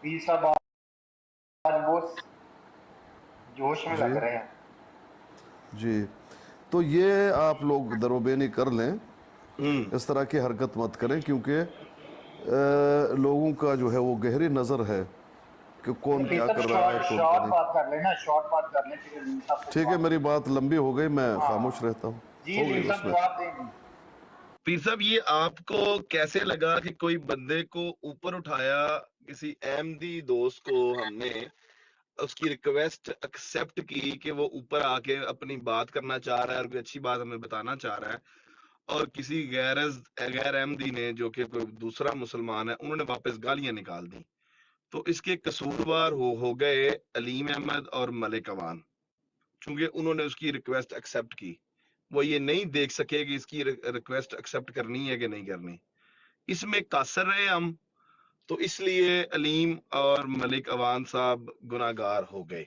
پیر صاحب آج وہ جوش میں جی لگ رہے ہیں. جی، تو یہ آپ لوگ دروبینی کر لیں، ہوں اس طرح کی حرکت مت کریں، کیونکہ لوگوں کا جو ہے وہ گہری نظر ہے کہ کون پیر کیا کر رہا ہے صاحب کون کیا شارٹ نہیں. بات کر لینا، شارٹ بات کر لیں پھر علیم صاحب سے ٹھیک ہے، جواب میری دیں. بات لمبی ہو گئی، میں خاموش ہاں رہتا ہوں. جی ہو گئی علیم بس صاحب میں. جواب دیں جی. پیر صاحب، یہ آپ کو کیسے لگا کہ کوئی بندے کو اوپر اٹھایا، کسی احمدی دوست کو ہم نے اس کی ریکویسٹ ایکسیپٹ کی کہ وہ اوپر آ کے اپنی بات کرنا چاہ رہا ہے اور کوئی اچھی بات ہمیں بتانا چاہ رہا ہے، اور کسی غیر احمدی نے جو کہ کوئی دوسرا مسلمان ہے انہوں نے واپس گالیاں نکال دی، تو اس کے قصوروار ہو گئے علیم احمد اور ملک اوان، چونکہ انہوں نے اس کی ریکویسٹ ایکسیپٹ کی. وہ یہ نہیں دیکھ سکے کہ اس کی ریکویسٹ ایکسیپٹ کرنی ہے کہ نہیں کرنی، اس میں قاصر رہے ہم، تو اس لیے علیم اور ملک اوان صاحب گناہگار ہو گئے.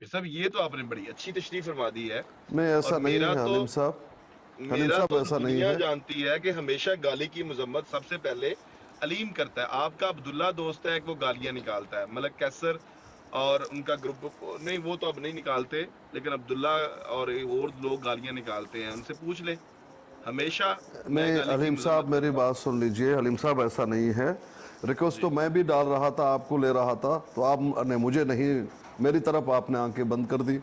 صاحب یہ تو آپ نے بڑی اچھی تشریح فرما دی ہے. نہیں، اور ایسا نہیں ہے حلیم صاحب، حلیم میرا صاحب تو ایسا نہیں دنیا ہے. جانتی ہے کہ ہمیشہ گالی کی مذمت سب سے پہلے علیم کرتا ہے. آپ کا عبداللہ دوست ہے کہ وہ گالیاں نکالتا ہے، ملک کیسر اور ان کا گروپ نہیں، وہ تو اب نہیں نکالتے، لیکن عبداللہ اور لوگ گالیاں نکالتے ہیں، ان سے پوچھ لیں. ہمیشہ میں نہیں گالی کی حلیم صاحب، مذمت میری کرتا ہوں. بات سن لیجئے، حلیم صاحب ایسا نہیں ہے. ریکویسٹ جی تو میں بھی ڈال رہا تھا، آپ کو لے رہا تھا، تو آپ نے مجھے نہیں، میری طرف آپ نے آنکھیں بند کر دی.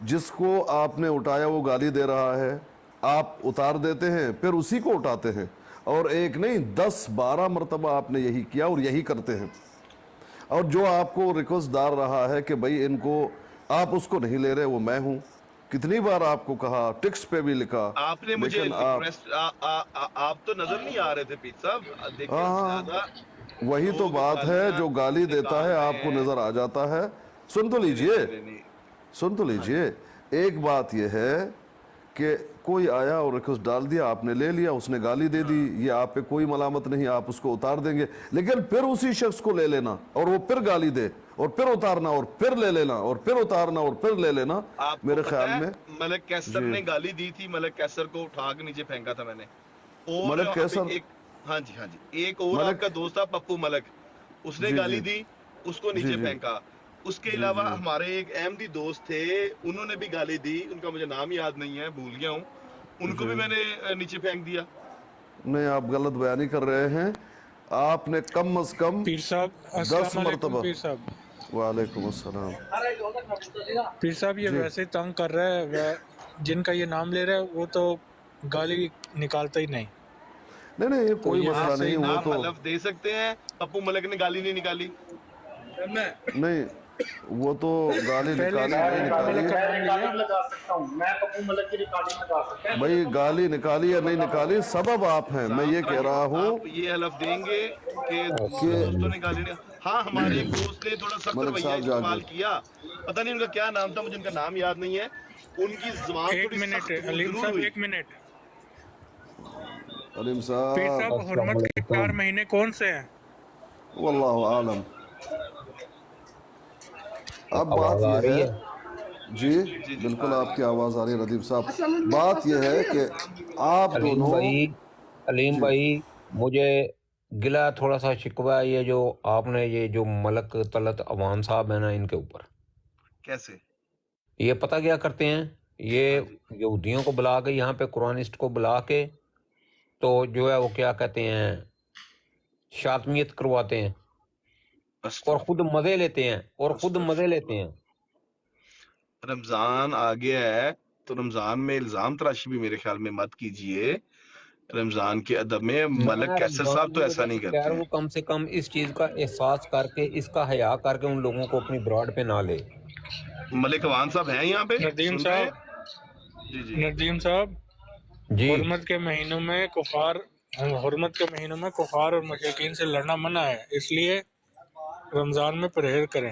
جس کو آپ نے اٹھایا وہ گالی دے رہا ہے، آپ اتار دیتے ہیں، پھر اسی کو اٹھاتے ہیں، اور ایک نہیں 10-12 مرتبہ آپ نے یہی کیا اور یہی کرتے ہیں. اور جو آپ کو ریکویسٹ ڈال رہا ہے کہ بھائی ان کو، آپ اس کو نہیں لے رہے، وہ میں ہوں. کتنی بار آپ کو کہا، ٹیکسٹ پہ بھی لکھا، آپ نے مجھے لیکن آپ، ریکویسٹ آپ تو نظر نہیں آ رہے تھے پیر صاحب، دیکھیں ہاں زیادہ وہی تو لوگ بات ہے، گالیاں جو گالی دیتا نکال ہے رہے آپ کو ہیں. نظر آ جاتا ہے. سن تو نہیں نہیں لیجئے، نہیں نہیں نہیں. سن تو ہاں جی. لیجئے. ایک بات یہ ہے کہ کوئی آیا اور ریکویسٹ ڈال دیا، آپ نے لے لیا، اس نے گالی دے دی، یہ آپ پہ کوئی ملامت نہیں، آپ اس کو اتار دیں گے. لیکن پھر اسی شخص کو لے لینا اور وہ پھر گالی دے اور پھر اتارنا اور پھر لے لینا اور پھر اتارنا اور پھر لے لینا، آپ کو میرے پتا خیال ہے میں. ملک کیسر جی، نے گالی دی تھی، ملک کیسر کو اٹھا کے نیچے پھینکا تھا میں نے. اور ملک ابھی کیسر، ایک، ہاں جی ہاں جی، ایک اور آپ ملک، کا دوست تھا پپو ملک، اس نے جی گالی جی دی، اس کو جی نیچے جی پھینکا. اس کے جی علاوہ جی. ہمارے ایک احمدی دوست تھے، انہوں نے بھی گالی دی، ان کا مجھے نام یاد نہیں ہے، بھول گیا ہوں، ان کو جی بھی میں نے نیچے پھینک دیا. نہیں، آپ غلط بیانی کر رہے ہیں. آپ نے کم از کم پیر صاحب 10 السلام علیکم. مرتبہ. پیر صاحب، وعلیکم السلام. پیر صاحب یہ جی ویسے ہی تنگ کر رہا ہے، جن کا یہ نام لے رہا ہے وہ تو گالی نکالتا ہی نہیں. نہیں نہیں، یہ تو کوئی یہ مسئلہ ویسے ہی نہیں، وہ آپ تو حلف دے سکتے ہیں پپو ملک نے گالی نہیں نکالی؟ نہیں، وہ تو گالی پہلے نکالی سے میں نہیں پپو نکالی. ملک کا میں نام لیا. ریکارڈنگ لگا سکتا ہوں، میں پپو ملک کی ریکارڈنگ لگا سکتا ہوں. بھائی گالی نکالی یا نہیں نکالی، سبب آپ ہیں. میں یہ کہہ رہا ہوں آپ یہ حلف دیں گے کہ دوسرے کہ دوستوں نے گالی نہیں؟ ہاں، ہمارے ایک دوست نے تھوڑا سخت ملک رویہ صاحب استعمال جاگے. کیا، پتہ نہیں ان کا کیا نام تھا، مجھے ان کا نام یاد نہیں ہے. ان کی زبان ایک تھوڑی منٹ سخت علیم ضرور صاحب، ہوئی. ایک منٹ. علیم پیر صاحب، صاحب السلام حرمت کے 4 علیکم. مہینے کون سے ہیں؟ واللہ عالم. اب آواز بات آ یہ رہی ہے، ہے؟ جی جی جی بالکل آ رہی آپ ہے. کی آواز آ رہی ہے ردیف صاحب. بات یہ ہے کہ آپ علیم دونوں، بھائی، علیم جی بھائی، مجھے گلا تھوڑا سا شکوہ ہے، یہ جو آپ نے یہ جو ملک طلعت عوان صاحب ہیں نا، ان کے اوپر کیسے؟ یہ پتہ کیا کرتے ہیں، ہاں یہ جی. یہودیوں کو بلا کے، یہاں پہ قرآنسٹ کو بلا کے، تو جو ہے وہ کیا کہتے ہیں، شاطمیت کرواتے ہیں اور خود استغفر مزے لیتے ہیں، اور خود مزے استغفر لیتے اللہ. ہیں. رمضان آ گیا ہے تو رمضان میں الزام تراشی بھی میرے خیال میں مت کیجئے. رمضان کے ادب میں ملک میں کیسر رمضان صاحب تو کی ایسا وجہ نہیں سے کہہ کرتے رہا ہیں. ہوں، کم سے کم اس چیز کا احساس کر کے، اس کا حیا کر کے ان لوگوں کو اپنی براڈ پہ نہ لے. ملک اوان صاحب ہیں یہاں پہ ندیم سن رہے صاحب، ہیں؟ جی جی. ندیم صاحب، جی حرمت کے مہینوں میں کفار اور مشرکین سے لڑنا منع ہے، اس لیے رمضان میں پرہیز کریں.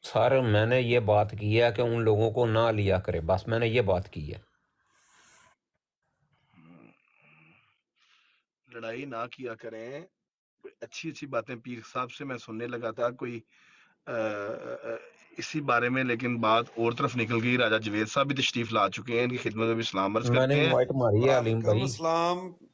سر، میں نے یہ بات کی ہے کہ ان لوگوں کو نہ لیا کرے، بس میں نے یہ بات کی ہے. لڑائی نہ کیا کریں. کوئی اچھی اچھی باتیں پیر صاحب سے میں سننے لگا تھا، کوئی اسی بارے میں، لیکن بات اور طرف نکل گئی. راجہ جوید صاحب بھی تشریف لا چکے ہیں، ان کی خدمت میں بھی سلام عرض میں نے کرتے ہیں. انوائٹ ماری ہے علیم وعلیکم بھائی. السلام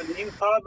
ਅਲੀਮ ਸਾਹਿਬ,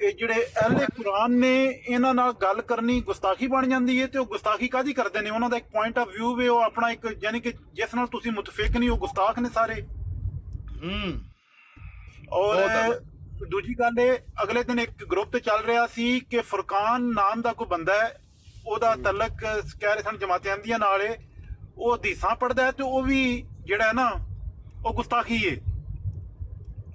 ਇਹ ਜਿਹੜੇ ਅਹਿਲੇ ਕੁਰਾਨ ਨੇ ਇਹਨਾਂ ਨਾਲ ਗੱਲ ਕਰਨੀ ਗੁਸਤਾਖੀ ਬਣ ਜਾਂਦੀ ਹੈ, ਤੇ ਉਹ ਗੁਸਤਾਖੀ ਕਾਹਦੀ ਕਰਦੇ ਨੇ? ਉਹਨਾਂ ਦਾ ਇੱਕ ਪੁਆਇੰਟ ਆਫ ਵਿਊ ਵੇ, ਉਹ ਆਪਣਾ ਇੱਕ ਯਾਨੀ ਕਿ ਜਿਸ ਨਾਲ ਤੁਸੀਂ ਮੁਤਫਿਕ ਨਹੀਂ, ਉਹ ਗੁਸਤਾਖ ਨੇ ਸਾਰੇ। ਔਰ ਦੂਜੀ ਗੱਲ ਇਹ, ਅਗਲੇ ਦਿਨ ਇੱਕ ਗਰੁੱਪ ਤੇ ਚੱਲ ਰਿਹਾ ਸੀ ਕਿ ਫੁਰਕਾਨ ਨਾਮ ਦਾ ਕੋਈ ਬੰਦਾ ਹੈ, ਉਹਦਾ ਤਲਕ ਕਹਿ ਰਹੇ ਸਨ ਜਮਾਤ ਅਹਿਮਦੀਆ ਨਾਲ ਹੈ, ਉਹ ਹਦੀਸਾਂ ਪੜ੍ਹਦਾ ਹੈ, ਤੇ ਉਹ ਵੀ ਜਿਹੜਾ ਹੈ ਨਾ ਉਹ ਗੁਸਤਾਖੀ ਹੈ।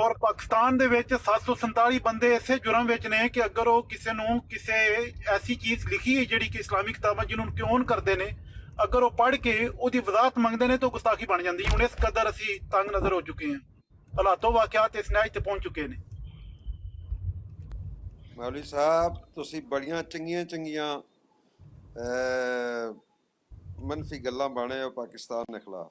ਔਰ ਪਾਕਿਸਤਾਨ ਦੇ ਵਿੱਚ 747 ਬੰਦੇ ਇਸੇ ਜੁਰਮ ਵਿੱਚ ਨੇ ਕਿ ਅਗਰ ਉਹ ਕਿਸੇ ਨੂੰ ਕਿਸੇ ਐਸੀ ਚੀਜ਼ ਲਿਖੀ ਹੈ ਜਿਹੜੀ ਕਿ ਇਸਲਾਮੀ ਕਿਤਾਬਾਂ ਜਿਹਨੂੰ ਕਿਉਂ ਕਰਦੇ ਨੇ, ਅਗਰ ਉਹ ਪੜ੍ਹ ਕੇ ਉਹਦੀ ਵਜ਼ਾਹਤ ਮੰਗਦੇ ਨੇ ਤਾਂ ਗੁਸਤਾਖੀ ਬਣ ਜਾਂਦੀ ਹੈ। ਹੁਣ ਇਸ ਕਦਰ ਅਸੀਂ ਤੰਗ ਨਜ਼ਰ ਹੋ ਚੁੱਕੇ ਹਾਂ, ਹਾਲਾਤੋਂ ਵਾਕਿਆਤ ਇਸ ਨਿਆਇਤ ਤੇ ਪਹੁੰਚ ਚੁੱਕੇ ਨੇ। ਮੌਲਵੀ ਸਾਹਿਬ ਤੁਸੀਂ ਬੜੀਆਂ ਚੰਗੀਆਂ ਚੰਗੀਆਂ ਮਨਫੀ ਗੱਲਾਂ ਬਾਣੇ ਹੋ ਪਾਕਿਸਤਾਨ ਦੇ ਖਿਲਾਫ।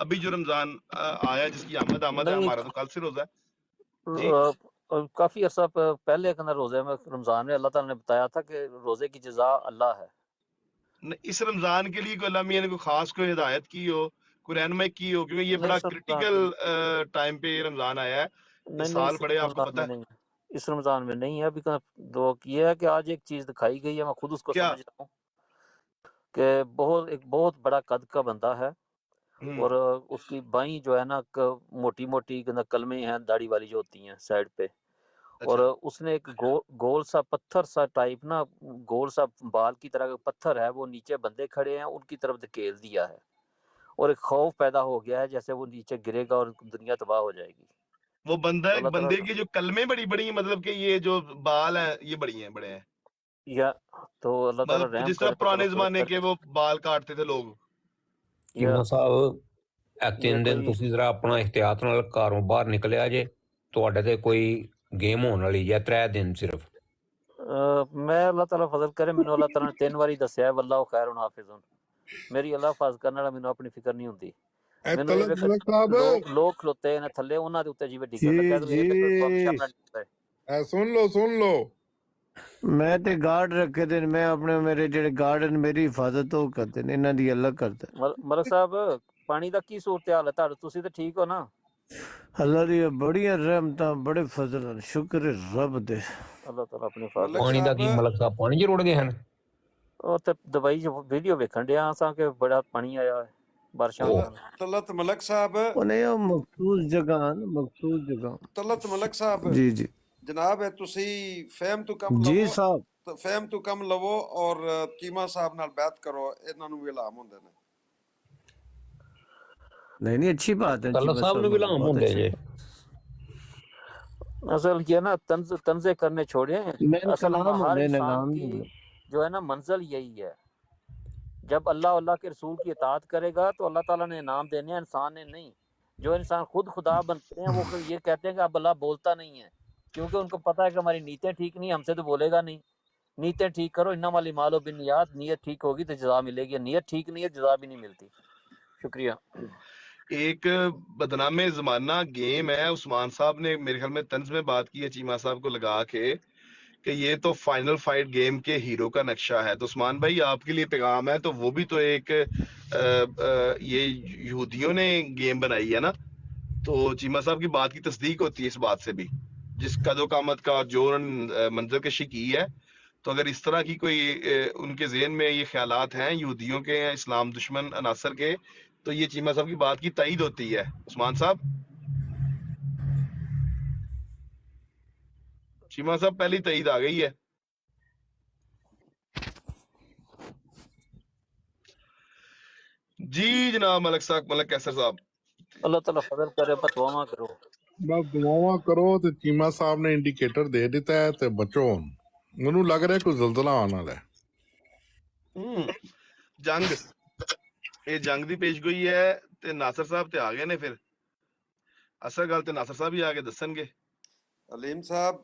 ابھی جو رمضان آیا جس کی آمد ہے نہیں ہمارا تو کل سے روزہ ہے جی کافی عرصہ پہلے ایک اندر روزے میں رمضان میں اللہ تعالیٰ نے بتایا تھا کہ روزے کی جزا اللہ ہے. اس رمضان کے لیے کوئی اللہ میاں نے کوئی خاص کوئی ہدایت کی ہو کوئی رہنمائی کی ہو کیونکہ یہ بڑا کرٹیکل ٹائم پہ ٹائم پہ ہے نہیں سال بڑے آپ کو پتہ ہے نہیں اس رمضان میں نہیں ہے. ابھی دو یہ ہے کہ آج ایک چیز دکھائی گئی ہے, میں خود اس کو سمجھ رہا ہوں کہ ایک بہت بڑا قد کا بندہ ہے اور اس کی بائیں جو ہے نا موٹی موٹی کلمیں ہیں داڑھی والی جو ہوتی ہیں سائڈ پہ, اور اس نے ایک گول سا پتھر سا ٹائپ نا گول سا بال کی طرح کا پتھر ہے, وہ نیچے بندے کھڑے ہیں ان کی طرف دھکیل دیا ہے اور ایک خوف پیدا ہو گیا ہے جیسے وہ نیچے گرے گا اور دنیا تباہ ہو جائے گی. وہ بندہ ایک بندے کی جو کلمیں بڑی بڑی ہیں مطلب کہ یہ جو بال ہیں یہ بڑی ہیں بڑے ہیں یا تو اللہ تعالیٰ رحم جس طرح پرانے زمانے کے وہ بال کاٹتے تھے لوگ. چیما صاحب ਇਹ 3 ਦਿਨ ਤੁਸੀਂ ਜ਼ਰਾ ਆਪਣਾ ਇhtiyਾਤ ਨਾਲ ਘਰੋਂ ਬਾਹਰ ਨਿਕਲਿਆ ਜੇ, ਤੁਹਾਡੇ ਤੇ ਕੋਈ ਗੇਮ ਹੋਣ ਵਾਲੀ ਜਾਂ 3 ਦਿਨ ਸਿਰਫ. میں اللہ تعالیٰ فضل کرے مینوں اللہ تعالیٰ نے 3 واری دسیا ہے واللہ خیر حافظ, میری اللہ حفاظ کرنے والا مینوں اپنی فکر نہیں ہوندی. لوگ کھلوتے ہیں تھلے انہاں دے اوتے جیویں ڈگن لگا تے سن لو میں تے گارڈ رکھے دے, میں اپنے میرے جڑے گارڈ میری حفاظت وہ کرتے ہیں, انہاں دی اللہ کرتا ہے. ملک صاحب پانی دا کی صورتحال ہے تہاڈے, تسی تے ٹھیک ہو نا؟ اللہ دی بڑیاں رحمتاں بڑے فضل ہیں, شکر رب دے. اللہ تعالیٰ اپنی حفاظت. ਪਾਣੀ ਦਾ ਕੀ ਮਲਕ ਸਾਹਿਬ ਪਾਣੀ 'ਚ ਰੁੜ ਗਏ ਹਨ ਉਹ ਤੇ ਦਵਾਈ ਵੀਡੀਓ ਵੇਖਣ ਡਿਆ ਸਾਂ ਕਿ ਬੜਾ ਪਾਣੀ ਆਇਆ ਹੈ ਬਾਰਿਸ਼ਾਂ طلعت ملک صاحب انہیں مخصوص جگہ طلعت ملک صاحب جی جی جناب ہے تسی فہم تو کم جی لو صاحب فہم تو کم لو اور چیما صاحب نال بیعت کرو, انہاں نوں بھی الہام ہوندے نے. نہیں اچھی بات ہے. اللہ صاحب نے بھی لام ہوندے جے اصل یہ نا تنزے کرنے چھوڑے ہیں. اصل ہر انسان کی جو ہے نا منزل یہی ہے, جب اللہ کے رسول کی اطاعت کرے گا تو اللہ تعالیٰ نے انعام دینے ہیں, انسان نے نہیں. جو انسان خود خدا بنتے ہیں وہ یہ کہتے ہیں کہ اب اللہ بولتا نہیں ہے, کیونکہ ان کو پتہ ہے کہ ہماری نیتیں ٹھیک نہیں, ہم سے تو بولے گا نہیں. نیتیں ٹھیک کرو, انما الاعمال بالنیات, نیت ٹھیک ہوگی تو جزا ملے گی, نیت ٹھیک نہیں ہے جزا بھی نہیں ملتی. شکریہ. ایک بدنام زمانہ گیم ہے, عثمان صاحب نے میرے خیال میں طنز میں بات کی ہے چیما صاحب کو لگا کے کہ یہ تو فائنل فائٹ گیم کے ہیرو کا نقشہ ہے. تو عثمان بھائی آپ کے لیے پیغام ہے, تو وہ بھی تو ایک یہ یہودیوں نے گیم بنائی ہے نا, تو چیما صاحب کی بات کی تصدیق ہوتی ہے اس بات سے بھی, جس قد و قامت کا جو منظر کشی کی ہے. تو اگر اس طرح کی کوئی ان کے ذہن میں یہ خیالات ہیں یہودیوں کے یا اسلام دشمن عناصر کے, تو یہ چیما صاحب کی بات کی تائید ہوتی ہے. عثمان صاحب, چیما صاحب پہلی تائید آ گئی ہے. جی جناب ملک صاحب, ملک کیسر صاحب, اللہ تعالیٰ فضل کرے, بتواما کرو, بس دعاواں کرو. تے چیما صاحب نے انڈیکیٹر دے دیتا ہے تے بچو, مینوں لگ رہا ہے کوئی زلزلہ آنے والا ہے. جنگ یہ جنگ دی پیش گوئی ہے تے ناصر صاحب تے آ گئے نے. پھر اصل گل تے ناصر صاحب ہی آ کے دسن گے. علیم صاحب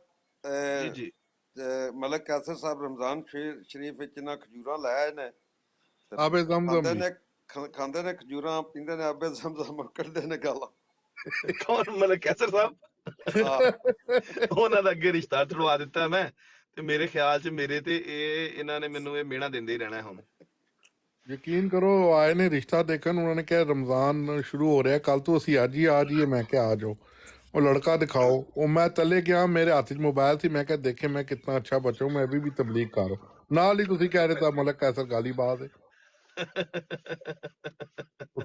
جی جی ملک کیسر صاحب رمضان شریف وچ نہ کھجوراں لے آئے نے, آبے زمزم کھاندے نے کھجوراں, پیندے نے آبے زمزم, کڈدے نے گالاں. کون ملک کیسر صاحب؟ انہاں دا اگے رشتہ تڑوا دیتا میں, تے میرے خیال چ میرے تے انہاں نے مینوں مینا دیندے ہی رہنا ہے. ہن یقین کرو آئے نے رشتہ دیکھن, انہوں نے کہا رمضان شروع ہو رہا ہے کل تو اسی آج ہی آ جائیے. میں کیا آ جاؤ, وہ لڑکا دکھاؤ. وہ میں تلے گیا, میرے ہاتھ موبائل تھی, میں کہا دیکھیں میں کتنا اچھا بچا ہوں, میں ابھی بھی تبلیغ کر رہا ہوں. نال ہی تسی کہہ رہے تھا ملک کیسر گالی باز ہے.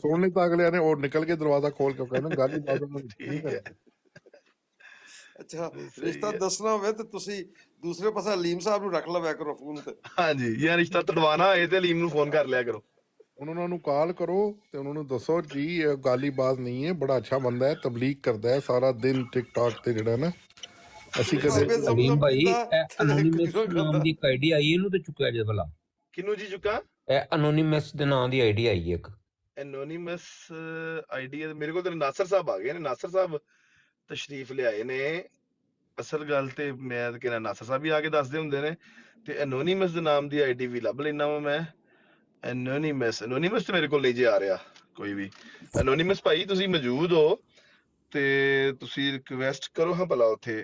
سن لیتا اگلے نے, اور نکل کے دروازہ کھول کے کہنا گالی باز نہیں کرے. اچھا رشتہ دسنا ہوئے تو تسی دوسرے پاسے علیم صاحب نو رکھ لویا کرو فون تے. ہاں جی, یہ رشتہ تڑوانا ہے تے علیم نو فون کر لیا کرو. انہوں نے کال کرو تے انہوں نے دسو جی یہ گالی باز نہیں ہے, بڑا اچھا بندہ ہے, تبلیغ کرتا ہے سارا دن ٹک ٹاک تے جڑا نا. اسی کدے علیم بھائی انونیمس نام دی آئی ڈی آئی, اینو تے چکیا جے بھلا کنو جی چکا؟ اے انونیمس دے نام دی آئی ڈی آئی ایک انونیمس آئی ڈی میرے کو تے ناصر صاحب آ گئے نے. ناصر صاحب تشریف لے آئے نے. اصل گل تے میں کہنا ناصر صاحب بھی آ کے دس دے ہوندے نے, تے انونیمس دے نام دی آئی ڈی بھی لب لینا وا میں. انونیمس تے میرے کو لے جے آ رہا. ਕੋਈ ਵੀ ਐਨੋਨਿਮਸ ਭਾਈ ਤੁਸੀਂ ਮੌਜੂਦ ਹੋ ਤੇ ਤੁਸੀਂ ਰਿਕਵੈਸਟ ਕਰੋ ਹਾਂ ਭਲਾ ਉੱਥੇ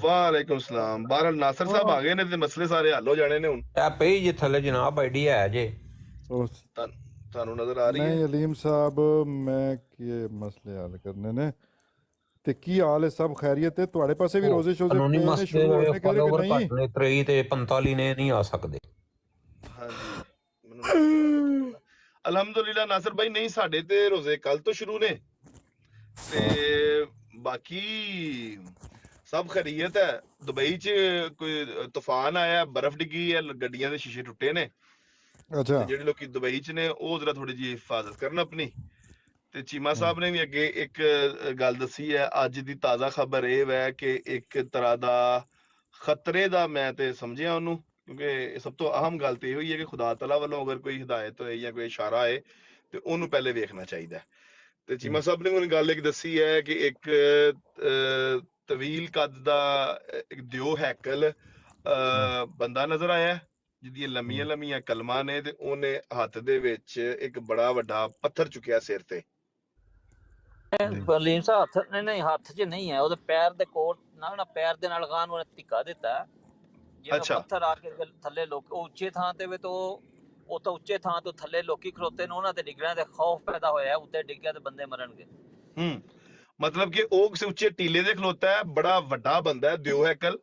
ਵਾਲੇਕੁਮ ਸਲਾਮ। ਬਹਰਹਾਲ ਨਾਸਰ ਸਾਹਿਬ ਆ ਗਏ ਨੇ ਤੇ ਮਸਲੇ ਸਾਰੇ ਹੱਲ ਹੋ ਜਾਣੇ ਨੇ ਹੁਣ। ਇਹ ਪਈ ਜੇ ਥੱਲੇ ਜਨਾਬ ਆਈਡੀ ਹੈ ਜੇ ਤੁਹਾਨੂੰ ਨਜ਼ਰ ਆ ਰਹੀ ਹੈ? ਨਹੀਂ ਅਲੀਮ ਸਾਹਿਬ ਮੈਂ ਕੀ ਮਸਲੇ ਹੱਲ ਕਰਨੇ ਨੇ ਤੇ ਕੀ ਹਾਲ ਹੈ? ਸਭ ਖੈਰੀਅਤ ਹੈ? ਤੁਹਾਡੇ ਪਾਸੇ ਵੀ ਰੋਜ਼ੇ ਸ਼ੋਜ਼ੇ ਪਏ ਨੇ ਸ਼ੁਰੂ ਹੋਣੇ ਕਿ ਨਹੀਂ? 23 ਤੇ 45 ਨੇ ਨਹੀਂ ਆ ਸਕਦੇ। ਹਾਂਜੀ ਮੈਨੂੰ ਅਲਹਮਦੁਲਿਲਾ ਨਾਸਰ ਭਾਈ ਨਹੀਂ ਸਾਡੇ ਤੇ ਰੋਜ਼ੇ ਕੱਲ ਤੋਂ ਸ਼ੁਰੂ ਨੇ ਤੇ ਬਾਕੀ ਸਭ ਖੈਰੀਅਤ ਹੈ। ਦੁਬਈ 'ਚ ਕੋਈ ਤੂਫਾਨ ਆਇਆ, ਬਰਫ਼ ਡਿੱਗੀ ਹੈ, ਗੱਡੀਆਂ ਦੇ ਸ਼ੀਸ਼ੇ ਟੁੱਟੇ ਨੇ। ਅੱਛਾ ਜਿਹੜੇ ਲੋਕੀ ਦੁਬਈ 'ਚ ਨੇ ਉਹ ਜ਼ਰਾ ਥੋੜੀ ਜਿਹੀ ਹਿਫਾਜ਼ਤ ਕਰਨ ਆਪਣੀ। ਤੇ ਚੀਮਾ ਸਾਹਿਬ ਨੇ ਵੀ ਅੱਗੇ ਇੱਕ ਗੱਲ ਦੱਸੀ ਹੈ। ਅੱਜ ਦੀ ਤਾਜ਼ਾ ਖਬਰ ਇਹ ਹੈ ਕਿ ਇੱਕ ਤਰ੍ਹਾਂ ਦਾ ਖਤਰੇ ਦਾ ਮੈਂ ਤੇ ਸਮਝਿਆ ਉਹਨੂੰ, ਕਿਉਂਕਿ ਸਭ ਤੋਂ ਅਹਿਮ ਗੱਲ ਤੇ ਇਹ ਹੋਈ ਹੈ ਕਿ ਖੁਦਾ ਤਆਲਾ ਵੱਲੋਂ ਅਗਰ ਕੋਈ ਹਿਦਾਇਤ ਹੋਏ ਜਾਂ ਕੋਈ ਇਸ਼ਾਰਾ ਹੈ ਤੇ ਉਹਨੂੰ ਪਹਿਲੇ ਵੇਖਣਾ ਚਾਹੀਦਾ ਹੈ। ਤੇ ਚੀਮਾ ਸਾਹਿਬ ਨੇ ਮੈਨੂੰ ਗੱਲ ਇੱਕ ਦੱਸੀ ਹੈ ਕਿ ਇੱਕ ਤਵੀਲ ਕੱਦ ਦਾ ਇੱਕ ਦਿਓ ਹੈਕਲ ਬੰਦਾ ਨਜ਼ਰ ਆਇਆ ਜਿਹਦੀਆਂ ਲੰਮੀਆਂ ਲੰਮੀਆਂ ਕਲਮਾਂ ਨੇ ਤੇ ਉਹਨੇ ਹੱਥ ਦੇ ਵਿੱਚ ਇੱਕ ਬੜਾ ਵੱਡਾ ਪੱਥਰ ਚੁੱਕਿਆ ਸਿਰ ਤੇ। ਲੀਮ ਸਾਹਿਬ ਹੱਥ ਨਹੀਂ ਹੱਥ 'ਚ ਨਹੀਂ ਹੈ, ਉਹਦੇ ਪੈਰ ਦੇ ਕੋਲ ਨਾ ਪੈਰ ਦੇ ਨਾਲ ਗਾਨ ਉਹਨੇ ਧਿੱਕਾ ਦਿੱਤਾ ਜਿਹੜਾ ਪੱਥਰ ਆ ਕੇ ਥੱਲੇ ਲੋਕ ਉੱਚੇ ਥਾਂ ਤੇ ਵੇ ਤਾਂ ਉਹ ਤਾਂ ਉੱਚੇ ਥਾਂ ਤੋਂ ਥੱਲੇ ਲੋਕੀ ਖਲੋਤੇ ਨੇ, ਉਹਨਾਂ ਤੇ ਡਿੱਗਣ ਦੇ ਖੌਫ ਪੈਦਾ ਹੋਇਆ, ਉੱਤੇ ਡਿੱਗਿਆ ਤੇ ਬੰਦੇ ਮਰਨਗੇ। ਮਤਲਬ ਕਿ ਉਹ ਕਿਸੇ ਉੱਚੇ ਟੀਲੇ ਦੇ ਖਲੋਤਾ ਹੈ, ਬੜਾ ਵੱਡਾ ਬੰਦਾ ਹੈ, ਦਿਓ ਹੈਕਲ,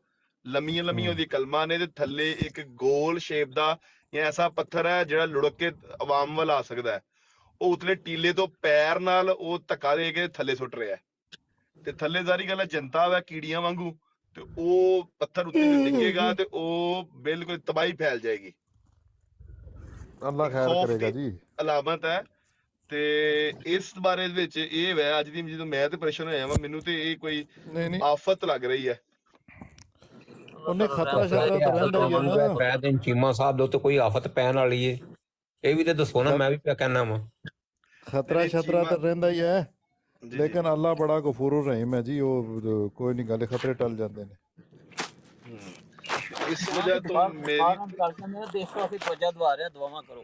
ਲੰਮੀਆਂ ਲੰਮੀਆਂ ਉਹਦੀ ਕਲਮਾਂ ਨੇ ਤੇ ਥੱਲੇ ਇੱਕ ਗੋਲ ਸ਼ੇਪ ਦਾ ਜਾਂ ਐਸਾ ਪੱਥਰ ਹੈ ਜਿਹੜਾ ਲੁੜਕ ਕੇ ਆਵਾਮ ਵੱਲ ਆ ਸਕਦਾ ਹੈ। ਉਹ ਉਤਲੇ ਟੀਲੇ ਤੋਂ ਪੈਰ ਨਾਲ ਉਹ ਧੱਕਾ ਦੇ ਕੇ ਥੱਲੇ ਸੁੱਟ ਰਿਹਾ ਤੇ ਥੱਲੇ ਜ਼ਾਰੀ ਗੱਲ ਹੈ ਜਨਤਾ ਵਾ ਕੀੜੀਆਂ ਵਾਂਗੂ, ਤੇ ਉਹ ਪੱਥਰ ਉੱਤੇ ਡਿੱਗੇਗਾ ਤੇ ਉਹ ਬਿਲਕੁਲ ਤਬਾਹੀ ਫੈਲ ਜਾਏਗੀ। ਅੱਲਾ ਖੈਰ ਕਰੇਗਾ ਜੀ। ਅਲਾਮਤ ਹੈ। ਤੇ ਇਸ ਬਾਰੇ ਵਿੱਚ ਇਹ ਵੈ ਅੱਜ ਦੀ ਜਦੋਂ ਮੈਂ ਤੇ ਪਰੇਸ਼ਾਨ ਹੋਇਆ ਵਾ, ਮੈਨੂੰ ਤੇ ਇਹ ਕੋਈ ਆਫਤ ਲੱਗ ਰਹੀ ਹੈ। ਉਹਨੇ ਖਤਰਾ ਸ਼ਤਰਾ ਤਾਂ ਰਹਿੰਦਾ ਹੀ ਹੈ ਨਾ। ਪੈ ਦਿਨ ਚੀਮਾ ਸਾਹਿਬ ਦੇ ਉੱਤੇ ਕੋਈ ਆਫਤ ਪੈਣ ਵਾਲੀ ਏ, ਇਹ ਵੀ ਤੇ ਦੱਸੋ ਨਾ। ਮੈਂ ਵੀ ਪਿਆ ਕਹਿਣਾ ਵਾ ਖਤਰਾ ਸ਼ਤਰਾ ਤਾਂ ਰਹਿੰਦਾ ਹੀ ਹੈ, ਲੇਕਿਨ ਅੱਲਾ ਬੜਾ ਗਫੂਰ ਰਹੀਮ ਹੈ ਜੀ। ਉਹ ਕੋਈ ਨਹੀਂ ਗੱਲ, ਖਤਰੇ ਟਲ ਜਾਂਦੇ ਨੇ। ਇਸ ਵਜ੍ਹਾ ਤੋਂ ਮੇਰੀ ਦੇਸ਼ ਵਾਸਤੇ ਤਵੱਜਾ ਦਵਾ ਰਿਹਾ, ਦੁਆਵਾਂ ਕਰੋ।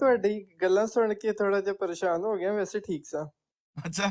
ਤੁਹਾਡੀ ਗੱਲਾਂ ਸੁਣ ਕੇ ਥੋੜਾ ਜਿਹਾ ਪਰੇਸ਼ਾਨ ਹੋ ਗਿਆ, ਵੈਸੇ ਠੀਕ ਸਾਂ। ਅੱਛਾ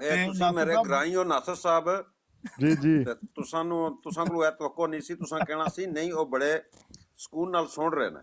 ਤੁਸੀਂ ਮੇਰੇ ਗਰਾਈ ਹੋ ਨਾਸਰ ਸਾਹਿਬ ਜੀ ਜੀ ਤੁਸਾਂ ਕੋਲ ਇਹ ਤਵੱਕੋ ਨਹੀਂ ਸੀ, ਤੁਸਾਂ ਕਹਿਣਾ ਸੀ ਨਹੀਂ ਉਹ ਬੜੇ ਸਕੂਨ ਨਾਲ ਸੁਣ ਰਹੇ ਨੇ।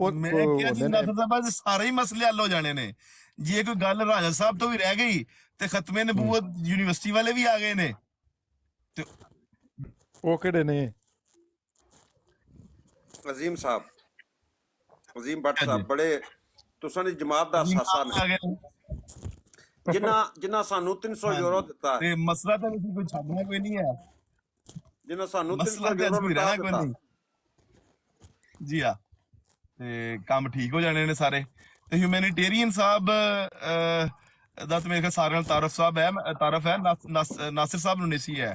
ਮੈਂ ਕਿਹਾ ਜੀ ਨਾਸਰ ਸਾਹਿਬ ਅੱਜ ਸਾਰੇ ਹੀ ਮਸਲੇ ਹੱਲ ਹੋ ਜਾਣੇ ਨੇ। ਜੇ ਕੋਈ ਗੱਲ ਰਾਜਾ ਸਾਹਿਬ ਤੋਂ ਵੀ ਰਹਿ ਗਈ ਤੇ ਖਤਮੇ ਨਬੂਵਤ ਯੂਨੀਵਰਸਿਟੀ ਵਾਲੇ ਵੀ ਆ ਗਏ ਨੇ। ਤੇ ਉਹ ਕਿਹੜੇ ਨੇ? ਅਜ਼ੀਮ ਸਾਹਿਬ, ਅਜ਼ੀਮ ਭੱਟ ਸਾਹਿਬ ਬੜੇ ਤੁਸਾਂ ਦੀ ਜਮਾਤ ਦਾ ਅਸਾਸਾ ਨੇ, ਜਿਨ੍ਹਾਂ ਸਾਨੂੰ 300 ਯੂਰੋ ਦਿੱਤਾ ਤੇ ਮਸਲਾ ਤਾਂ ਕੋਈ ਛੱਡਣਾ ਕੋਈ ਨਹੀਂ ਹੈ, ਜਿਨ੍ਹਾਂ ਸਾਨੂੰ ਮਸਲਾ 300 ਤੇ ਯੂਰੋ ਕੋਈ ਰਹਿਣਾ ਕੋਈ ਦਿੱਤਾ। ਨਹੀਂ ਜੀ ਆ, ਤੇ ਕੰਮ ਠੀਕ ਹੋ ਜਾਣੇ ਨੇ ਸਾਰੇ। ਤੇ ਹਿਊਮੈਨਿਟੇਰੀਅਨ ਸਾਹਿਬ ਦਾ ਤਾਂ ਮੇਰੇ ਖਿਆਲ ਸਾਰਿਆਂ ਨਾਲ ਤਾਰਫ ਹੈ ਨਾਸਿਰ ਸਾਹਿਬ ਨੂੰ ਨਹੀਂ ਸੀ ਹੈ,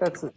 That's it.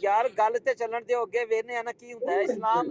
ਯਾਰ ਗੱਲ ਤੇ ਚੱਲਣ ਦਿਓ, ਅੱਗੇ ਵੇਖਨੇ ਆ ਨਾ ਕੀ ਹੁੰਦਾ ਹੈ। ਇਸਲਾਮ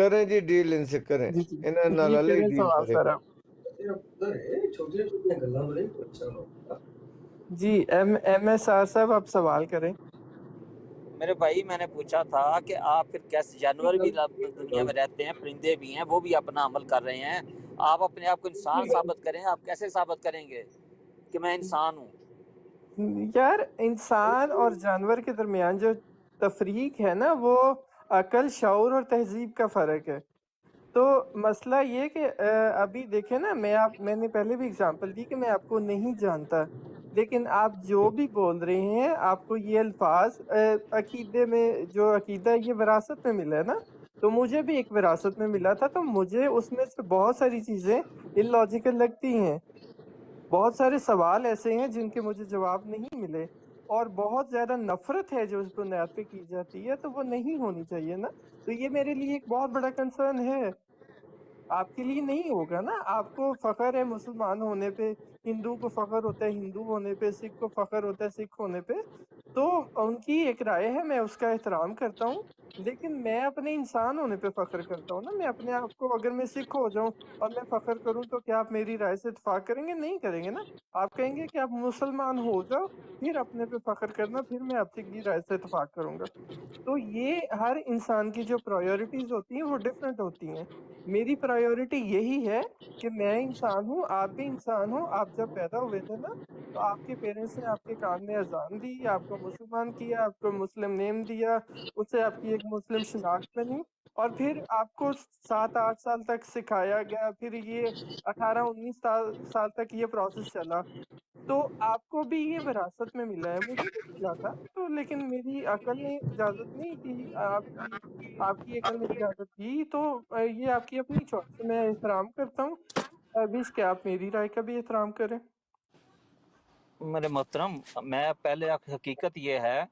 کریں جی ڈیل ان سے کریں جی جی انہیں نال جی اللہ ہی کریں ڈیل سوال کرے سر گا آپ جی ایم ایس آر صاحب آپ سوال کریں میرے بھائی میں نے پوچھا تھا کہ آپ پھر کیسے جانور بھی دنیا میں رہتے ہیں، پرندے بھی ہیں، وہ بھی اپنا عمل کر رہے ہیں، آپ اپنے آپ کو انسان ثابت کریں، آپ کیسے ثابت کریں گے کہ میں انسان ہوں؟ یار انسان اور جانور کے درمیان جو تفریق ہے نا وہ عقل، شعور اور تہذیب کا فرق ہے۔ تو مسئلہ یہ کہ ابھی دیکھیں نا میں نے پہلے بھی اگزامپل دی کہ میں آپ کو نہیں جانتا، لیکن آپ جو بھی بول رہے ہیں آپ کو یہ الفاظ عقیدے میں جو عقیدہ یہ وراثت میں ملا ہے نا، تو مجھے بھی ایک وراثت میں ملا تھا، تو مجھے اس میں سے بہت ساری چیزیں اللاجیکل لگتی ہیں، بہت سارے سوال ایسے ہیں جن کے مجھے جواب نہیں ملے، اور بہت زیادہ نفرت ہے جو اس بنیاد پہ کی جاتی ہے، تو وہ نہیں ہونی چاہیے نا۔ تو یہ میرے لیے ایک بہت بڑا کنسرن ہے، آپ کے لیے نہیں ہوگا نا۔ آپ کو فخر ہے مسلمان ہونے پہ، ہندو کو فخر ہوتا ہے ہندو ہونے پہ، سکھ کو فخر ہوتا ہے سکھ ہونے پہ، تو ان کی ایک رائے ہے، میں اس کا احترام کرتا ہوں، لیکن میں اپنے انسان ہونے پہ فخر کرتا ہوں نا۔ میں اپنے آپ کو، اگر میں سکھ ہو جاؤں اور میں فخر کروں تو کیا آپ میری رائے سے اتفاق کریں گے؟ نہیں کریں گے نا۔ آپ کہیں گے کہ آپ مسلمان ہو جاؤ، پھر اپنے پہ فخر کرنا، پھر میں آپ کی رائے سے اتفاق کروں گا۔ تو یہ ہر انسان کی جو پرائیورٹیز ہوتی ہیں وہ ڈفرینٹ ہوتی ہیں۔ میری پرائیورٹی یہی ہے کہ میں انسان ہوں، آپ بھی انسان ہوں۔ آپ جب پیدا ہوئے تھے نا تو آپ کے پیرنٹس نے آپ کے کان میں اذان دی، آپ کو مسلمان کیا، آپ کو مسلم نیم دیا، اس سے آپ کی ایک مسلم شناخت بنی، اور پھر آپ کو 7-8 سال تک سکھایا گیا، پھر یہ 18-19 سال تک یہ پروسیس چلا، تو آپ کو بھی یہ وراثت میں ملا ہے، مجھے بھی ملا تھا، تو لیکن میری عقل نے اجازت نہیں کی، آپ کی عقل نے اجازت دی، تو یہ آپ کی اپنی چوائس ہے، میں احترام کرتا ہوں۔ وش کہ آپ میری رائے کا بھی احترام کریں۔ میرے محترم، میں پہلے حقیقت یہ ہے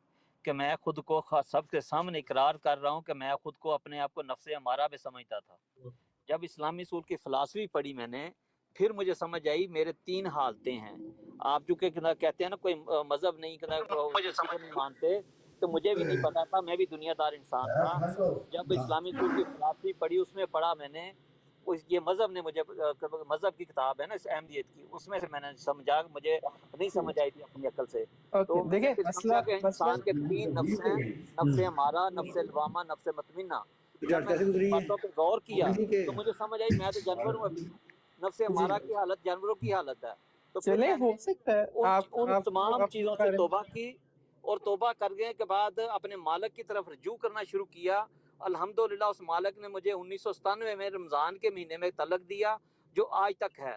کہ میں خود کو سب کے سامنے اقرار کر رہا ہوں کہ میں خود کو اپنے آپ کو نفس امارہ بھی سمجھتا تھا۔ جب اسلامی اصول کی فلسفی پڑھی میں نے، پھر مجھے سمجھ آئی میرے 3 حالتیں ہیں۔ آپ جو کہ کہتے ہیں نا کوئی مذہب نہیں، کسی کو نہیں مانتے، تو مجھے بھی نہیں پتا تھا، میں بھی دنیا دار انسان تھا۔ جب اسلامی اصول کی فلسفی پڑھی، اس میں پڑھا میں نے، یہ مذہب نے مجھے، مذہب کی کتاب ہے نا اس احمدیت کی، اس میں سے میں نے سمجھا، مجھے نہیں سمجھ آئی تھی اپنی عقل سے، تو میں نے دیکھیں پھر سمجھا کہ انسان کے 3 نفس ہیں، نفس امارہ، نفس لوامہ، نفس مطمئنہ۔ جب میں نے ان باتوں پہ غور کیا تو مجھے سمجھ آئی میں تو جانور ہوں، ابھی نفس امارہ کی حالت جانوروں کی حالت ہے۔ تو پھر چلیں، میں ہو نے سکتا ہے ان آپ کو تمام اپنے چیزوں سے بارے میں، توبہ کی، اور توبہ کرنے کے بعد اپنے مالک کی طرف رجوع کرنا شروع کیا۔ الحمدللہ اس مالک نے مجھے 1997 میں رمضان کے مہینے میں طلق دیا، جو آج تک ہے۔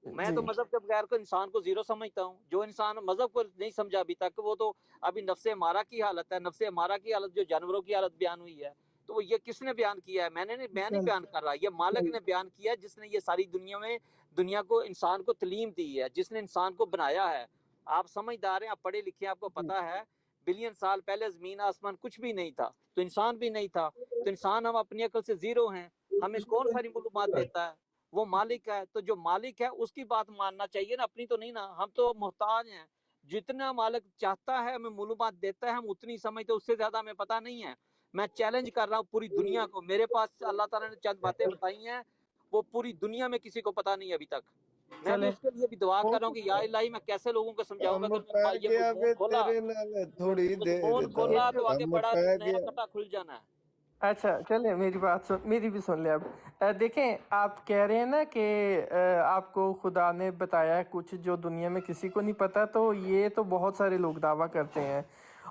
میں جی تو مذہب کے بغیر کو انسان کو زیرو سمجھتا ہوں۔ جو انسان مذہب کو نہیں سمجھا ابھی تک، وہ تو ابھی نفس امارہ کی حالت ہے۔ نفس امارہ کی حالت جو جانوروں کی حالت بیان ہوئی ہے، تو وہ یہ کس نے بیان کیا ہے؟ میں نہیں بیان کر رہا، یہ مالک نے بیان کیا ہے، جس نے یہ ساری دنیا کو، انسان کو تعلیم دی ہے، جس نے انسان کو بنایا ہے۔ آپ سمجھدار ہیں، آپ پڑھے لکھے ہیں، آپ کو پتا ہے بلین سال پہلے زمین آسمان کچھ بھی نہیں تھا، تو انسان بھی نہیں تھا، تو انسان ہم اپنی عقل سے زیرو ہیں۔ ہمیں کون ساری معلومات دیتا ہے؟ وہ مالک ہے، تو جو مالک ہے اس کی بات ماننا چاہیے نا، اپنی تو نہیں نا۔ ہم تو محتاج ہیں، جتنا مالک چاہتا ہے ہمیں معلومات دیتا ہے، ہم اتنی سمجھتے، اس سے زیادہ ہمیں پتہ نہیں ہے۔ میں چیلنج کر رہا ہوں پوری دنیا کو، میرے پاس اللہ تعالیٰ نے چند باتیں بتائی ہیں، وہ پوری دنیا میں کسی کو پتہ نہیں ابھی تک۔ میں بھی چلیں، اس کے لیے بھی دعا ہو کر رہا ہوں کہ یا سکتا ہے الہی میں کیسے لوگوں کو سمجھاؤں گا ہم کہ پہ یہ گیا مضمون بے کھولا، تیرے نال تھوڑی دیر مضمون دا کھولا تو آگے ہم بڑا پہ نیا گیا کٹا کھل جانا ہے۔ اچھا چلیں، میری بھی سن لیں اب۔ دیکھیں، آپ کہہ رہے ہیں نا کہ آپ کو خدا نے بتایا کچھ جو دنیا میں کسی کو نہیں پتا، تو یہ تو بہت سارے لوگ دعویٰ کرتے ہیں۔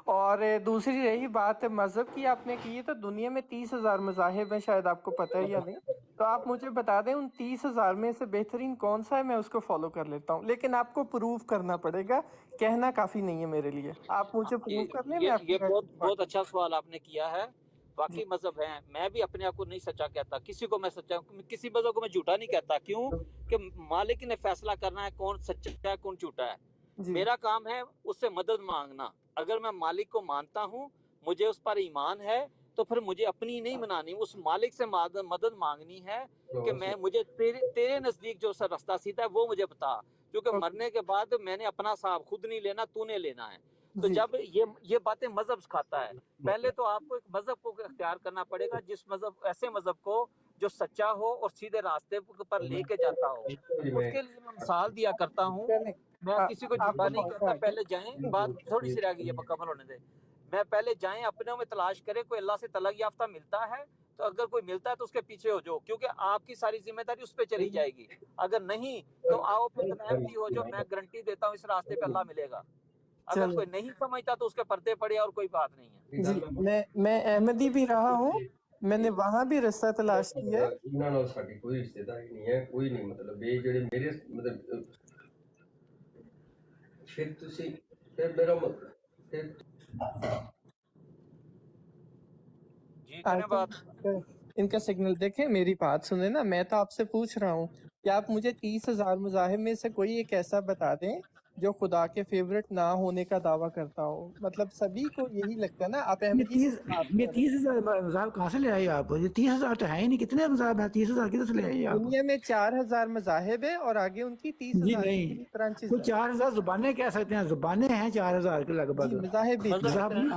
اور دوسری رہی بات مذہب کی، آپ نے کی، تو دنیا میں 30,000 مذاہب ہیں، شاید آپ کو پتہ ہے یا نہیں، تو آپ مجھے بتا دیں ان 30,000 میں سے بہترین کون سا ہے، میں اس کو فالو کر لیتا ہوں، لیکن آپ کو پروف کرنا پڑے گا، کہنا کافی نہیں ہے میرے لیے، آپ مجھے پروف کر لیں، میں آپ کی یہ رائے سے اتفاق بہت کرتا اچھا سوال آپ نے کیا ہے۔ ہوں۔ جی واقعی مذہب ہیں، میں بھی اپنے آپ کو نہیں سچا کہتا، کسی کو میں سچا، کسی مذہب کو میں جھوٹا نہیں کہتا۔ کیوں کہ مالک نے فیصلہ کرنا ہے کون سچا ہے کون جھوٹا ہے۔ جی میرا کام ہے اس سے مدد مانگنا۔ اگر میں مالک کو مانتا ہوں، مجھے اس پر ایمان ہے، تو پھر مجھے اپنی نہیں منانی، اس مالک سے مدد مانگنی ہے کہ مجھے تیرے نزدیک جو رستہ سیدھا ہے وہ مجھے بتا، کیونکہ اوکے، مرنے کے بعد میں نے اپنا حساب خود نہیں لینا، تو نے لینا ہے۔ تو جب یہ باتیں مذہب سکھاتا ہے، پہلے تو آپ کو ایک مذہب کو اختیار کرنا پڑے گا، جس مذہب ایسے مذہب کو جو سچا ہو اور سیدھے راستے پر لے کے جاتا ہو۔ اس کے لیے میں مثال دیا کرتا ہوں، میں کسی کو آپ جھوٹا کو نہیں موقع کہتا، ہے پہلے جائیں، بات تھوڑی سی رہ گئی ہے مکمل ہونے دے، میں پہلے جائیں اپنے میں تلاش کریں، کوئی اللہ سے طلب یافتہ ملتا ہے تو اگر کوئی ملتا ہے تو اس کے پیچھے ہو جاؤ، کیونکہ آپ کی ساری ذمہ داری اس پہ چلی جائے گی۔ اگر نہیں تو آؤ پھر تنعیم کی ہو جو، میں گارنٹی دیتا ہوں اس راستے پہ اللہ ملے گا۔ اگر چلو کوئی نہیں سمجھتا تو اس کے پردے پڑے اور کوئی بات نہیں ہے۔ جی، میں احمدی بھی رہا ہوں، میں نے وہاں بھی رستہ تلاش کیا ہے۔ ਇਹਨਾਂ ਨਾਲ ਸਾਡੀ ਕੋਈ ਰਿਸ਼ਤੇਦਾਰੀ ਨਹੀਂ ਹੈ, ਕੋਈ ਨਹੀਂ, ਮਤਲਬ ਇਹ ਜਿਹੜੇ ਮੇਰੇ ਮਤਲਬ ਫਿਰ ਤੁਸੀਂ ਫਿਰ ਮੇਰਾ ਮਤਲਬ ਫਿਰ جی کریں بات۔ ان کا سگنل دیکھیں، میری بات سنیں نا، میں تو آپ سے پوچھ رہا ہوں کہ آپ مجھے 30,000 مذاہب میں سے کوئی ایک ایسا بتا دیں جو خدا کے فیورٹ نہ ہونے کا دعویٰ کرتا ہو۔ مطلب سبھی کو یہی لگتا ہے نا، آپ احمدی کی بات یہ کر رہے ہیں۔ 30,000 مذاہب کہاں سے لے آئے آپ؟ یہ 30,000 تو ہے ہی نہیں، کتنے مذاہب ہیں؟ 30,000 کدھر سے لے آئے آپ؟ دنیا میں 4,000 مذاہب ہیں اور آگے ان کی جی 30,000 نہیں، برانچز کوئی ہیں۔ 4,000 زبانیں کہہ سکتے ہیں، زبانیں ہیں 4,000 کے لگ بھگ۔ جی مذاہب بھی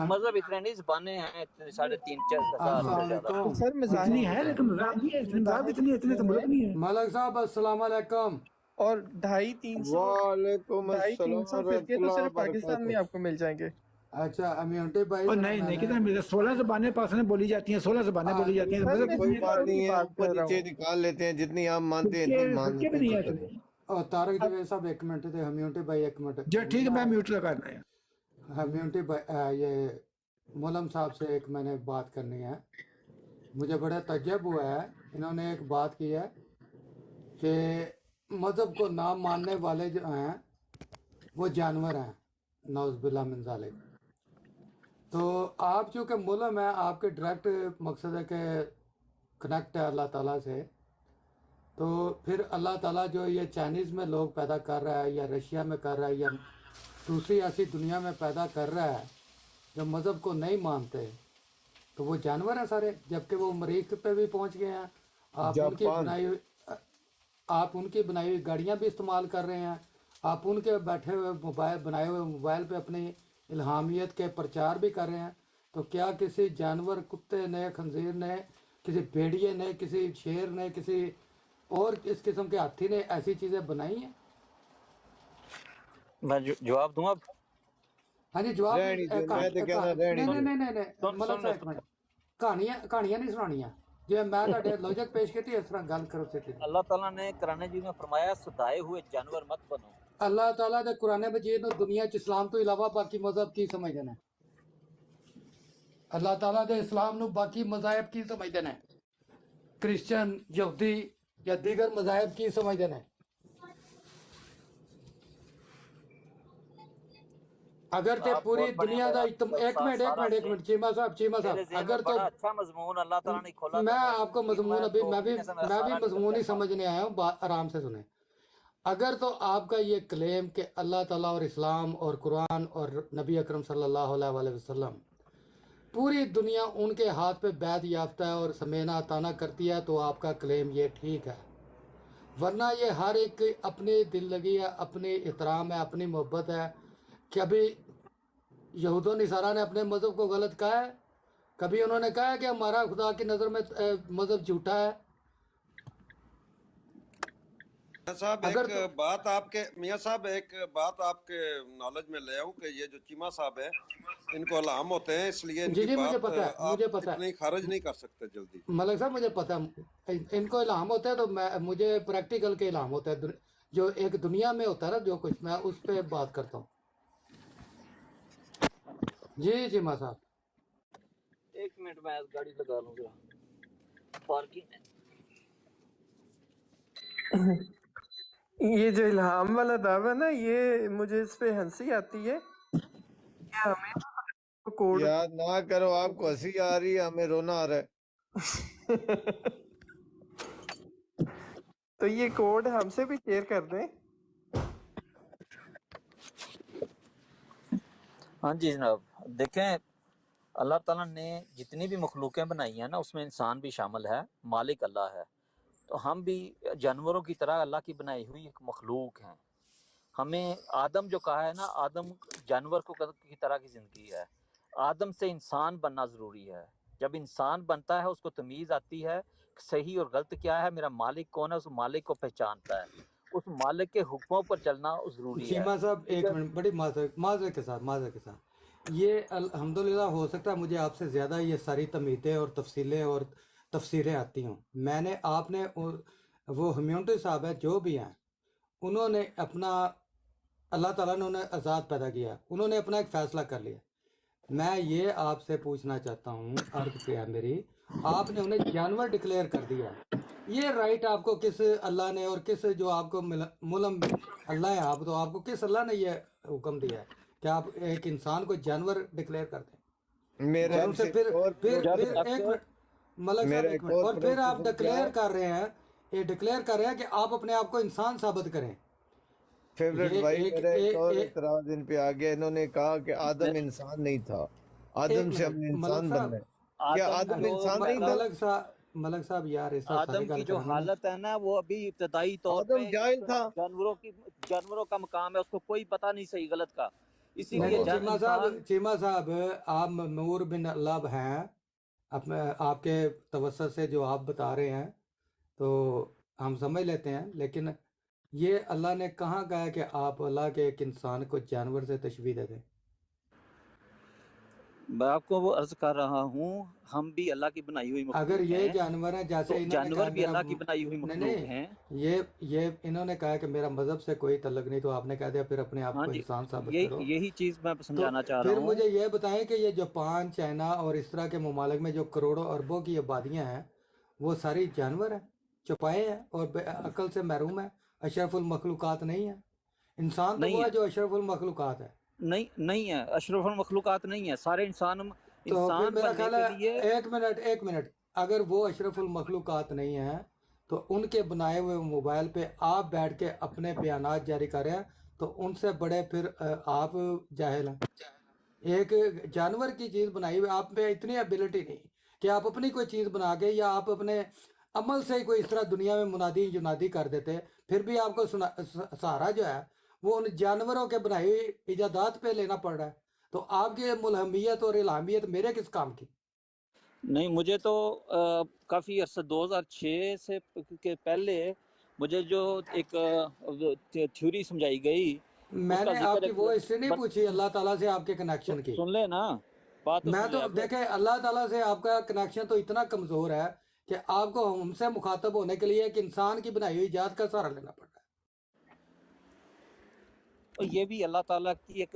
مذہب اتنے نہیں، زبانیں ہیں 3,500-4,000 سے زیادہ۔ سر مذاہب اتنی ہے لیکن مذاہب نہیں ہے، اتنے مذاہب اتنے تو ملک نہیں ہے۔ ملک صاحب السلام علیکم۔ اور 250-300 وعلیکم السلام 250-300 ورحمۃ فرقے تو اللہ صرف پاکستان وبرکاتہ۔ میں آپ کو مل جائیں گے۔ اچھا امیونٹی بھائی اور نہیں نہیں، کتنے ملے؟ 16 زبانیں پاکستان میں بولی جاتی ہیں، 16 زبانیں بولی جاتی ہیں، سر مذہب میں کتنے کوئی ہیں؟ بات نہیں ہے، بات اوپر کر رہا نیچے ہوں۔ نکال لیتے ہیں، جتنی آپ مانتے ہیں اتنی مان فرقے لیتے بھی ہیں، نہیں تو ہے کریں۔ اتنے۔ اور طارق جوید صاحب ایک منٹ دے، امیونٹی بھائی ایک منٹ۔ جو ٹھیک ہے، میں میوٹ لگا رہا ہوں۔ امیونٹی بھائی یہ مولم صاحب سے ایک میں نے بات کرنی ہے، مجھے بڑا تعجب ہوا ہے، انہوں نے ایک بات کی ہے کہ مذہب کو نہ ماننے والے جو ہیں وہ جانور ہیں، نعوذ باللہ من ذالک۔ تو آپ چونکہ ملم ہے، آپ کے ڈائریکٹ مقصد ہے کہ کنیکٹ ہے اللہ تعالیٰ سے، تو پھر اللہ تعالیٰ جو یہ چائنیز میں لوگ پیدا کر رہا ہے یا رشیا میں کر رہا ہے یا دوسری ایسی دنیا میں پیدا کر رہا ہے جو مذہب کو نہیں مانتے، تو وہ جانور ہیں سارے، جبکہ وہ مریخ پہ بھی پہنچ گئے ہیں۔ جاپان آپ ان کی بنائی ہوئی گاڑیاں بھی استعمال کر رہے ہیں، آپ ان کے بیٹھے ہوئے موبائل بنائے ہوئے موبائل پہ اپنی الہامیت کے پرچار بھی کر رہے ہیں۔ تو کیا کسی جانور، کتے نے، خنزیر نے، کسی بھیڑیے نے، کسی شیر نے، کسی اور اس قسم کے ہاتھی نے ایسی چیزیں بنائی ہیں؟ میں جواب دوں اب؟ ہاں جی جواب رہنی دو، میں تو کہنا رہنی نہیں دو۔ نہیں نہیں نہیں ملک صاحب ایک منٹ، کہانیاں نہیں سنانیاں، جو میں تہاڈے لوجک پیش کی اس طرح گل کرو سیدھی۔ اللہ تعالیٰ نے قرآن جی میں فرمایا سدائے ہوئے جانور مت بنو۔ اللہ تعالیٰ دے قرآن مجید نو دنیا چ اسلام تو علاوہ باقی مذہب کی سمجھدے نے؟ اللہ تعالیٰ دے اسلام نو باقی مذاہب کی سمجھدے نے؟ کرسچن، یہودی یا دیگر مذاہب کی سمجھدے نے؟ اگر تے آپ پوری بہت بڑے دنیا دا ایک منٹ چیمہ صاحب میرے ذہن میں اگر تو بڑا اچھا مضمون اللہ تعالیٰ نے کھولا میں تھا، آپ کو مضمون ابھی میں بھی مضمون ہی سمجھنے آیا ہوں، آرام سے سنیں۔ اگر تو آپ کا یہ کلیم کہ اللہ تعالیٰ اور اسلام اور قرآن اور نبی اکرم صلی اللہ علیہ وآلہ وسلم پوری دنیا ان کے ہاتھ پہ بیعت یافتہ ہے اور سمینا تانا کرتی ہے، تو آپ کا کلیم یہ ٹھیک ہے، ورنہ یہ ہر ایک کی اپنی دل لگی ہے، اپنی احترام ہے، اپنی محبت ہے۔ کبھی یہود و نصارہ نے اپنے مذہب کو غلط کہا ہے؟ کبھی انہوں نے کہا ہے کہ ہمارا خدا کی نظر میں مذہب جھوٹا ہے؟ میاں صاحب ایک بات آپ کے نالج میں لے آؤں کہ یہ جو چیمہ صاحب ہیں ان کو الہام ہوتے ہیں، اس لیے ان کی مجھے بات پتا ہے، آپ مجھے پتا ہے اتنی خارج نہیں کر سکتے جلدی۔ ملک صاحب مجھے پتا ہے ان کو الہام ہوتا ہے، تو مجھے پریکٹیکل کے الہام ہوتا ہے، جو ایک دنیا میں ہوتا ہے نا جو کچھ، میں اس پہ بات کرتا ہوں۔ جی چیمہ صاحب ایک منٹ میں گاڑی لگا لوں گا پارکنگ میں۔ یہ جو الہام والا دعویٰ نا، یہ مجھے اس پہ ہنسی آتی ہے کہ ہمیں کوڈ یاد نہ کرو، آپ کو ہنسی آ رہی ہے، ہمیں رونا آ رہا ہے۔ تو یہ کوڈ ہم سے بھی شیئر کر دیں۔ ہاں جی جناب، دیکھیں اللہ تعالیٰ نے جتنی بھی مخلوقیں بنائی ہیں نا، اس میں انسان بھی شامل ہے، مالک اللہ ہے، تو ہم بھی جانوروں کی طرح اللہ کی بنائی ہوئی ایک مخلوق ہیں، ہمیں آدم جو کہا ہے نا، آدم جانور کی طرح کی زندگی ہے، آدم سے انسان بننا ضروری ہے. جب انسان بنتا ہے اس کو تمیز آتی ہے صحیح اور غلط کیا ہے، میرا مالک کون ہے، اس مالک کو پہچانتا ہے، اس مالک کے حکموں پر چلنا ضروری ہے. چیمہ صاحب ٹھیک ایک ہے؟ منٹ، بڑی معذرت کے ساتھ یہ الحمدللہ ہو سکتا ہے مجھے آپ سے زیادہ یہ ساری تمہیدیں اور تفصیلیں اور تفسیریں آتی ہوں. میں نے آپ نے وہ ہمیونٹی صاحب ہے جو بھی ہیں، انہوں نے اپنا اللہ تعالیٰ نے انہیں آزاد پیدا کیا، انہوں نے اپنا ایک فیصلہ کر لیا. میں یہ آپ سے پوچھنا چاہتا ہوں، عرض کیا میری، آپ نے انہیں جانور ڈکلیئر کر دیا ہے. یہ رائٹ آپ کو کس اللہ نے اور کس جو آپ کو ملم اللہ ہے آپ، تو آپ کو کس اللہ نے یہ حکم دیا ہے کہ آپ ایک انسان کو جانور ڈکلیئر کر دیں؟ میرا اور ان سے پھر ایک منٹ ملک صاحب، ایک منٹ، اور پھر آپ ڈکلیئر کر رہے ہیں، یہ ڈکلیئر کر رہے ہیں کہ آپ اپنے آپ کو انسان ثابت کریں. فیوریٹ یہ بھائی، میرا ایک اور ایک اعتراض ان پہ آ گیا. انہوں نے کہا کہ آدم انسان نہیں تھا، آدم سے ہم نے ملک انسان صاحب، بننا ہے. کیا آدم انسان نہیں تھا؟ ملک صاحب یار اس طرح آدم ساری کی گل جو کریں نا. حالت ہے نا، وہ ابھی ابتدائی طور پہ آدم جاہل تھا. جانوروں کا مقام ہے، اس کو کوئی پتہ نہیں صحیح غلط کا، اسی لیے نہیں انسان. چیمہ صاحب آپ نور بن اللہ ہیں، آپ کے توسط سے جو آپ بتا رہے ہیں تو ہم سمجھ لیتے ہیں، لیکن یہ اللہ نے کہاں کہا کہ آپ اللہ کے ایک انسان کو جانور سے تشبیہ دے دیں؟ میں آپ کو وہ عرض کر رہا ہوں، ہم بھی اللہ کی بنائی ہوئی اگر مخلوق یہ ہیں، جانور ہیں جیسے تو انہوں نے جانور کہا بھی میرا اللہ کی بنائی ہوئی مخلوق ہیں. یہ انہوں نے کہا کہ میرا مذہب سے کوئی تعلق نہیں، تو آپ نے کہہ دیا پھر اپنے آپ ہاں کو جی، انسان ثابت کرو. یہی چیز میں تو سمجھانا چاہ رہا پھر ہوں. مجھے یہ بتائیں کہ یہ جاپان، چائنا اور اس طرح کے ممالک میں جو کروڑوں اربوں کی آبادیاں ہیں، وہ ساری جانور ہیں، چپائے ہیں اور عقل سے محروم ہیں، اشرف المخلوقات نہیں ہیں. انسان تو وہ ہے جو اشرف المخلوقات ہے. نہیں ہے، اشرف المخلوقات نہیں ہے، سارے تو پھر انسان میرا بننے خیال کے ہے لیے. ایک منٹ اگر وہ اشرف المخلوقات نہیں ہیں تو ان کے بنائے ہوئے موبائل پہ آپ بیٹھ کے اپنے بیانات جاری کر رہے ہیں، تو ان سے بڑے پھر آپ جاہل ہیں. ایک جانور کی چیز بنائی ہوئی، آپ پہ اتنی ایبلٹی نہیں کہ آپ اپنی کوئی چیز بنا کے یا آپ اپنے عمل سے ہی کوئی اس طرح دنیا میں منادی ینادی کر دیتے، پھر بھی آپ کو سہارا جو ہے وہ ان جانوروں کے بنائی ہوئی ایجادات پہ لینا پڑ رہا ہے. تو آپ کی ملہمیت اور الہامیت میرے کس کام کی؟ نہیں، مجھے تو کافی عرصہ 2006 سے کے پہلے مجھے جو ایک تھیوری سمجھائی گئی، میں اس کا نے آپ ذکر کی وہ ہسٹری نہیں پوچھی اللہ تعالیٰ سے آپ کے کنیکشن کی. سن لے نا، بات تو میں سن لے. تو دیکھیں اللہ تعالیٰ سے آپ کا کنیکشن تو اتنا کمزور ہے کہ آپ کو ہم سے مخاطب ہونے کے لیے ایک انسان کی بنائی ہوئی ایجاد کا سہارا لینا پڑ رہا ہے. یہ بھی اللہ تعالیٰ کی ایک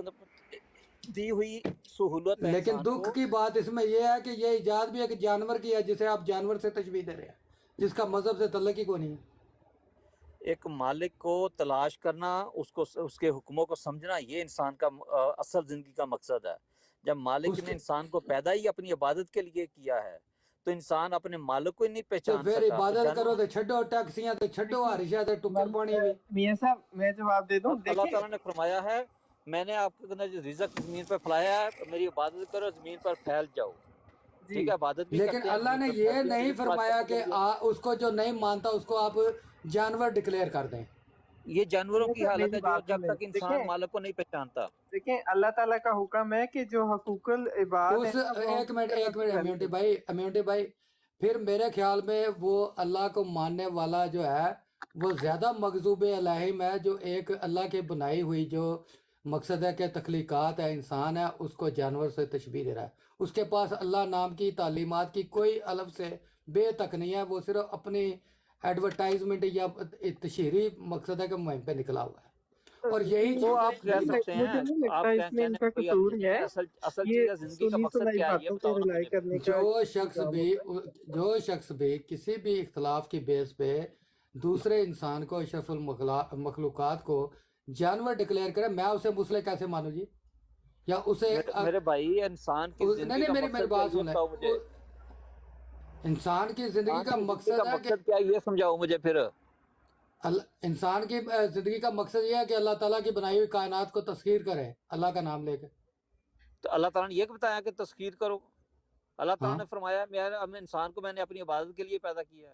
دی ہوئی سہولت ہے لیکن انسان دکھ کو. کی بات اس میں یہ ہے کہ یہ ایجاد بھی ایک جانور کی ہے جسے آپ جانور سے تشبیہ دے رہے ہیں، جس کا مذہب سے تعلق ہی کوئی نہیں ہے. ایک مالک کو تلاش کرنا، اس کے حکموں کو سمجھنا، یہ انسان کا اصل زندگی کا مقصد ہے. جب مالک نے انسان کو پیدا ہی اپنی عبادت کے لیے کیا ہے، تو انسان اپنے مالک کو ہی نہیں تو پہچان پھر سکا. عبادت کرو تو چھڈو ٹیکسیاں، تو چھڈو ہارشہ، تو ٹکر پانی ہوئی. میاں صاحب میں جواب دے دوں. اللہ تعالیٰ نے فرمایا ہے، میں نے آپ کو رزق زمین پر پھیلایا ہے، میری عبادت کرو، زمین پر پھیل جاؤ. ٹھیک ہے، عبادت بھی لیکن کرتے ہیں، اللہ زمین نے پر یہ پھیلتے ہیں نہیں رزق تلاش فرمایا کرنے کے کہ لیے. اس کو جو نہیں مانتا اس کو آپ جانور ڈکلیئر کر دیں. یہ جانوروں کی حالت میری ہے بات جب سنیں. تک انسان مالک کو نہیں پہچانتا. دیکھیں اللہ تعالیٰ کا حکم ہے کہ جو حقوق العباد ہے نا وہ ایک منٹ امیونٹی بھائی پھر میرے خیال میں وہ اللہ کو ماننے والا جو ہے وہ زیادہ مغضوب علیہم ہے، جو ایک اللہ کے بنائی ہوئی جو مقصد ہے کہ تخلیقات ہے، انسان ہے، اس کو جانور سے تشبیہ دے رہا ہے. اس کے پاس اللہ نام کی تعلیمات کی کوئی الف سے بے تک نہیں ہے، وہ صرف اپنی ایڈورٹائزمنٹ یا تشہیری مقصد ہے کہ مہم پہ نکلا ہوا ہے. اور یہی وہ آپ کہہ مجھے سکتے ہیں، نہیں لگتا آپ اس میں ان کہنے کا کوئی قصور حرج نہیں ہے. ہے. اصل یہ چیز ہے زندگی کا سنی مقصد سنائی کیا ہے، یہ باتوں پہ بتاؤ نا رلائی مجھے. کرنے کا جو شخص بھی کسی بھی اختلاف کی بیس پہ دوسرے انسان کو اشرف المخلوقات کو جانور ڈکلیئر کرے، میں اسے مسلح کیسے مانوں جی؟ یا اسے میرے بھائی، انسان کی زندگی کا میری مقصد بات کیا، یہ سن لیں. بتاؤ مجھے. انسان کی زندگی کا مقصد ہے کہ کیا، یہ سمجھاؤ مجھے پھر. انسان کی زندگی کا مقصد یہ ہے کہ اللہ تعالیٰ کی بنائی ہوئی کائنات کو تسخیر کرے اللہ کا نام لے کے. تو اللہ تعالیٰ نے یہ بتایا کہ تذکیر کرو. اللہ تعالیٰ ہاں نے فرمایا، انسان کو میں نے اپنی عبادت کے لیے پیدا کیا ہے.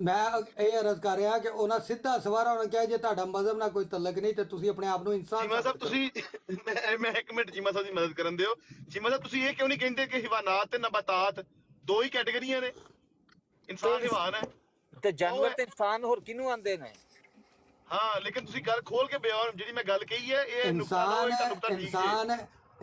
ਮੈਂ ਇਹ ਅਰਜ਼ ਕਰ ਰਿਹਾ ਕਿ ਉਹਨਾਂ ਸਿੱਧਾ ਸਵਾਰਾ ਉਹਨਾਂ ਕਿਹਾ ਜੇ ਤੁਹਾਡਾ ਮਜ਼ਹਬ ਨਾਲ ਕੋਈ ਤਲਕ ਨਹੀਂ ਤੇ ਤੁਸੀਂ ਆਪਣੇ ਆਪ ਨੂੰ ਇਨਸਾਨ ਚੀਮਾ ਸਾਹਿਬ ਸਾਬਤ ਕਰੋ। ਤੁਸੀਂ ਮੈਂ ਇੱਕ ਮਿੰਟ ਚੀਮਾ ਸਾਹਿਬ ਦੀ ਮਦਦ ਕਰਨ ਦਿਓ। ਚੀਮਾ ਸਾਹਿਬ ਤੁਸੀਂ ਇਹ ਕਿਉਂ ਨਹੀਂ ਕਹਿੰਦੇ ਕਿ ਹਿਵਾਨਾਤ ਤੇ ਨਬਾਤਾਤ ਦੋ ਹੀ ਕੈਟੇਗਰੀਆਂ ਨੇ? ਇਨਸਾਨ ਹਿਵਾਨ ਹੈ ਤੇ ਜਾਨਵਰ ਤੇ ਇਨਸਾਨ ਹੋਰ ਕਿਹਨੂੰ ਆਂਦੇ ਨੇ? ਹਾਂ, ਲੇਕਿਨ ਤੁਸੀਂ ਗੱਲ ਖੋਲ ਕੇ ਬਿਆਨ, ਜਿਹੜੀ ਮੈਂ ਗੱਲ ਕਹੀ ਹੈ ਇਹ ਨੁਕਤਾ ਨਾ ਹੋਏ ਤਾਂ ਨੁਕਤਾ ਠੀਕ ਹੈ।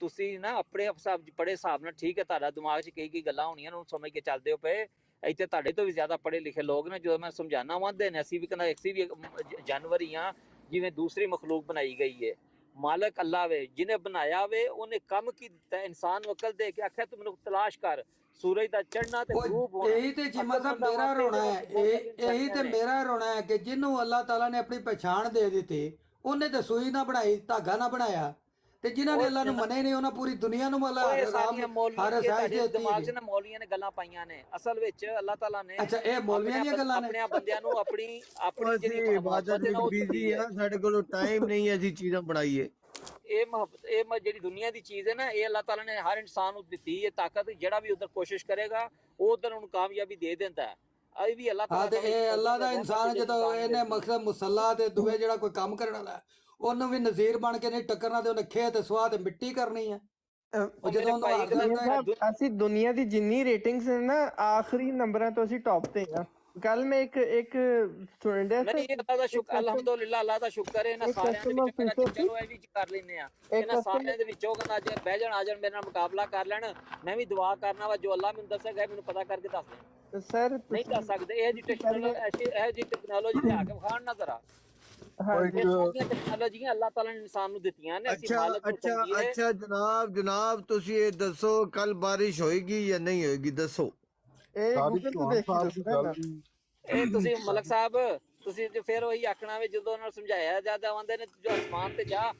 ਤੁਸੀਂ ਨਾ ਆਪਣੇ ਪੜੇ ਹਿਸਾਬ ਨਾਲ ਠੀਕ ਹੈ, ਤੁਹਾਡਾ ਦਿਮਾਗ 'ਚ ਕਈ ਗੱਲਾਂ ਹੋਣੀਆਂ ਨੂੰ ਸਮਝ ਕੇ ਚੱਲਦੇ ਹੋ ਪਏ। ਇੱਥੇ ਤੁਹਾਡੇ ਤੋਂ ਵੀ ਜ਼ਿਆਦਾ ਪੜੇ ਲਿਖੇ ਲੋਕ ਨੇ, ਜਦੋਂ ਮੈਂ ਸਮਝਾਣਾ ਵਾਂਦੇ ਨੇ ਅਸੀਂ ਵੀ ਕਹਿੰਦਾ ਅਸੀਂ ਵੀ ਜਾਨਵਰ ਹੀ ਆ, ਜਿਵੇਂ ਦੂਸਰੀ ਮਖਲੂਕ ਬਣਾਈ ਗਈ ਹੈ। ਮਾਲਕ ਅੱਲਾ ਵੇ, ਜਿਹਨੇ ਬਣਾਇਆ ਵੇ ਉਹਨੇ ਕੰਮ ਕੀ ਦਿੱਤਾ। ਇਨਸਾਨ ਨੂੰ ਅਕਲ ਦੇ ਕੇ ਆਖਿਆ ਤੂੰ ਮੈਨੂੰ ਤਲਾਸ਼ ਕਰ, ਸੂਰਜ ਦਾ ਚੜ੍ਹਨਾ ਤੇ ਗਰੂਬ ਹੋਣਾ। ਇਹੀ ਤੇ ਚੀਮਾ ਸਾਹਿਬ ਮੇਰਾ ਰੋਣਾ ਹੈ, ਇਹੀ ਤੇ ਮੇਰਾ ਰੋਣਾ ਹੈ ਕਿ ਜਿਹਨੂੰ ਅੱਲਾਹ ਤਾਲਾ ਨੇ ਆਪਣੀ ਪਛਾਣ ਦੇ ਦਿੱਤੀ, ਉਹਨੇ ਤੇ ਸੂਈ ਨਾ ਬਣਾਈ, ਧਾਗਾ ਨਾ ਬਣਾਇਆ, ਤੇ ਜਿਨ੍ਹਾਂ ਨੇ ਅੱਲਾਹ ਨੂੰ ਮੰਨੇ ਨਹੀਂ ਉਹਨਾਂ ਪੂਰੀ ਦੁਨੀਆ ਨੂੰ ਮਤਲਬ ਹਰ ਸਾਈਜ਼ ਦੇ ਦਿਮਾਗ 'ਚ ਨਾ ਮੌਲੀਆਂ ਨੇ ਗੱਲਾਂ ਪਾਈਆਂ ਨੇ। ਅਸਲ ਵਿੱਚ ਅੱਲਾਹ ਤਾਲਾ ਨੇ ਅੱਛਾ ਇਹ ਮੌਲਵੀਆਂ ਦੀਆਂ ਗੱਲਾਂ ਨੇ। ਆਪਣੇ ਬੰਦਿਆਂ ਨੂੰ ਆਪਣੀ ਜਿਹੜੀ ਇਬਾਦਤ ਵਿੱਚ ਬਿਜ਼ੀ ਆ, ਸਾਡੇ ਕੋਲ ਟਾਈਮ ਨਹੀਂ ਹੈ ਅਸੀਂ ਚੀਜ਼ਾਂ ਬਣਾਈਏ। ਇਹ ਮੁਹੱਬਤ, ਇਹ ਜਿਹੜੀ ਦੁਨੀਆ ਦੀ ਚੀਜ਼ ਹੈ ਨਾ, ਇਹ ਅੱਲਾਹ ਤਾਲਾ ਨੇ ਹਰ ਇਨਸਾਨ ਨੂੰ ਦਿੱਤੀ ਹੈ ਤਾਕਤ। ਜਿਹੜਾ ਵੀ ਉਧਰ ਕੋਸ਼ਿਸ਼ ਕਰੇਗਾ ਉਹ ਉਧਰ ਉਹਨੂੰ ਕਾਮਯਾਬੀ ਦੇ ਦਿੰਦਾ ਹੈ। ਇਹ ਵੀ ਅੱਲਾਹ ਤਾਲਾ ਤੇ ਇਹ ਅੱਲਾਹ ਦਾ ਇਨਸਾਨ ਜਦੋਂ ਇਹਨੇ ਮਕਸਦ ਮੁਸੱਲਾ ਤੇ ਦੂਏ ਜਿਹੜਾ ਕੋਈ ਕੰਮ ਕਰਨ ਵਾਲਾ ਉਹਨੂੰ ਵੀ ਨਜ਼ੀਰ ਬਣ ਕੇ ਨਹੀਂ ਟੱਕਰਨਾ, ਤੇ ਉਹਨੇ ਖੇਤ ਸਵਾਹ ਤੇ ਮਿੱਟੀ ਕਰਨੀ ਹੈ। ਅਸੀਂ ਦੁਨੀਆ ਦੀ ਜਿੰਨੀ ਰੇਟਿੰਗਸ ਨੇ ਨਾ, ਆਖਰੀ ਨੰਬਰਾਂ ਤੋਂ ਅਸੀਂ ਟੌਪ ਤੇ ਹਾਂ। ਕੱਲ ਮੈਂ ਇੱਕ ਸਟੂਡੈਂਟ ਹੈ ਨਹੀਂ, ਅੱਲਾਹ ਦਾ ਸ਼ੁਕਰ, ਅਲਹਮਦੁਲਿਲਾ, ਅੱਲਾਹ ਦਾ ਸ਼ੁਕਰ ਹੈ। ਇਹਨਾਂ ਸਾਰਿਆਂ ਦੇ ਵਿੱਚ ਮੇਰਾ ਚਲੋ ਇਹ ਵੀ ਕਰ ਲੈਨੇ ਆ। ਇਹਨਾਂ ਸਾਰਿਆਂ ਦੇ ਵਿੱਚੋਂ ਕਹਿੰਦਾ ਜੇ ਬਹਿ ਜਾਣ, ਆ ਜਾਣ, ਮੇਰੇ ਨਾਲ ਮੁਕਾਬਲਾ ਕਰ ਲੈਣ, ਮੈਂ ਵੀ ਦੁਆ ਕਰਨਾ ਵਾ ਜੋ ਅੱਲਾਹ ਮੈਨੂੰ ਦੱਸੇਗਾ ਮੈਨੂੰ ਪਤਾ ਕਰਕੇ ਦੱਸ ਦੇ। ਸਰ ਨਹੀਂ ਕਰ ਸਕਦੇ ਇਹ ਜੀ ਟੈਕਨੋਲੋਜੀ ਤੇ ਆ ਕੇ ਵਿਖਾਣ ਨਾ ਜ਼ਰਾ। ਟੈਕਨੋਲੋਜੀਆਂ ਅੱਲਾਹ ਤਾਲਾ ਨੇ ਇਨਸਾਨ ਨੂੰ ਦਿੱਤੀਆਂ ਨੇ। ਅਸੀਂ ਮਾਲਕ ਨੂੰ ਸਮਝੀਏ। ਅੱਛਾ ਜਨਾਬ ਤੁਸੀਂ ਇਹ ਦੱਸੋ ਕੱਲ ਬਾਰਿਸ਼ ਹੋਏਗੀ ਜਾਂ ਨਹੀਂ ਹੋਏਗੀ, ਦੱਸੋ। ਇਹ ਤੁਸੀਂ ਮਲਕ ਸਾਹਿਬ, ਤੁਸੀਂ ਫਿਰ ਉਹੀ ਆਖਣਾ ਵੇ ਜਦੋਂ ਉਹਨਾਂ ਨੂੰ ਸਮਝਾਇਆ ਜਾਂਦਾ ਆਉਂਦੇ ਨੇ ਜੋ ਅਸਮਾਨ ਤੇ ਜਾ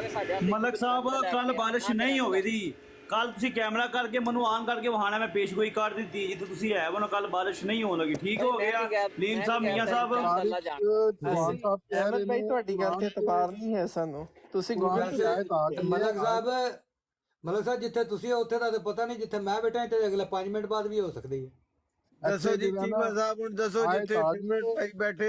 ਕੇ ਸਾਡੇ ਮਲਕ ਸਾਹਿਬ ਕੱਲ ਬਾਰਿਸ਼ ਨਹੀਂ ਹੋਵੇਗੀ। ਕੱਲ ਤੁਸੀਂ ਕੈਮਰਾ ਕਰਕੇ ਮੈਨੂੰ ਆਨ ਕਰਕੇ ਵਹਾਣਾ, ਮੈਂ ਪੇਸ਼ਗੋਈ ਕਰ ਦਿੱਤੀ ਜਿੱਥੇ ਤੁਸੀਂ ਹੈ ਵਨ ਕੱਲ ਬਾਰਿਸ਼ ਨਹੀਂ ਹੋਣ ਲੱਗੀ। ਠੀਕ ਹੋ ਗਿਆ ਲੀਮ ਸਾਹਿਬ, ਮੀਆਂ ਸਾਹਿਬ। ਅਹਿਮਦ ਭਾਈ ਤੁਹਾਡੀ ਗੱਲ ਤੇ ਇਤਬਾਰ ਨਹੀਂ ਹੈ ਸਾਨੂੰ, ਤੁਸੀਂ ਮਲਕ ਸਾਹਿਬ ਜਿੱਥੇ ਤੁਸੀਂ ਹੋ ਉੱਥੇ ਦਾ ਤੇ ਪਤਾ ਨਹੀਂ, ਜਿੱਥੇ ਮੈਂ ਬੈਠਾ ਤੇ ਅਗਲੇ 5 ਮਿੰਟ ਬਾਅਦ ਵੀ ਹੋ ਸਕਦੀ ਹੈ। ਦੱਸੋ ਜੀ ਚੀਮਾ ਸਾਹਿਬ ਹੁਣ ਦੱਸੋ ਜਿੱਥੇ ਭਾਈ ਬੈਠੇ।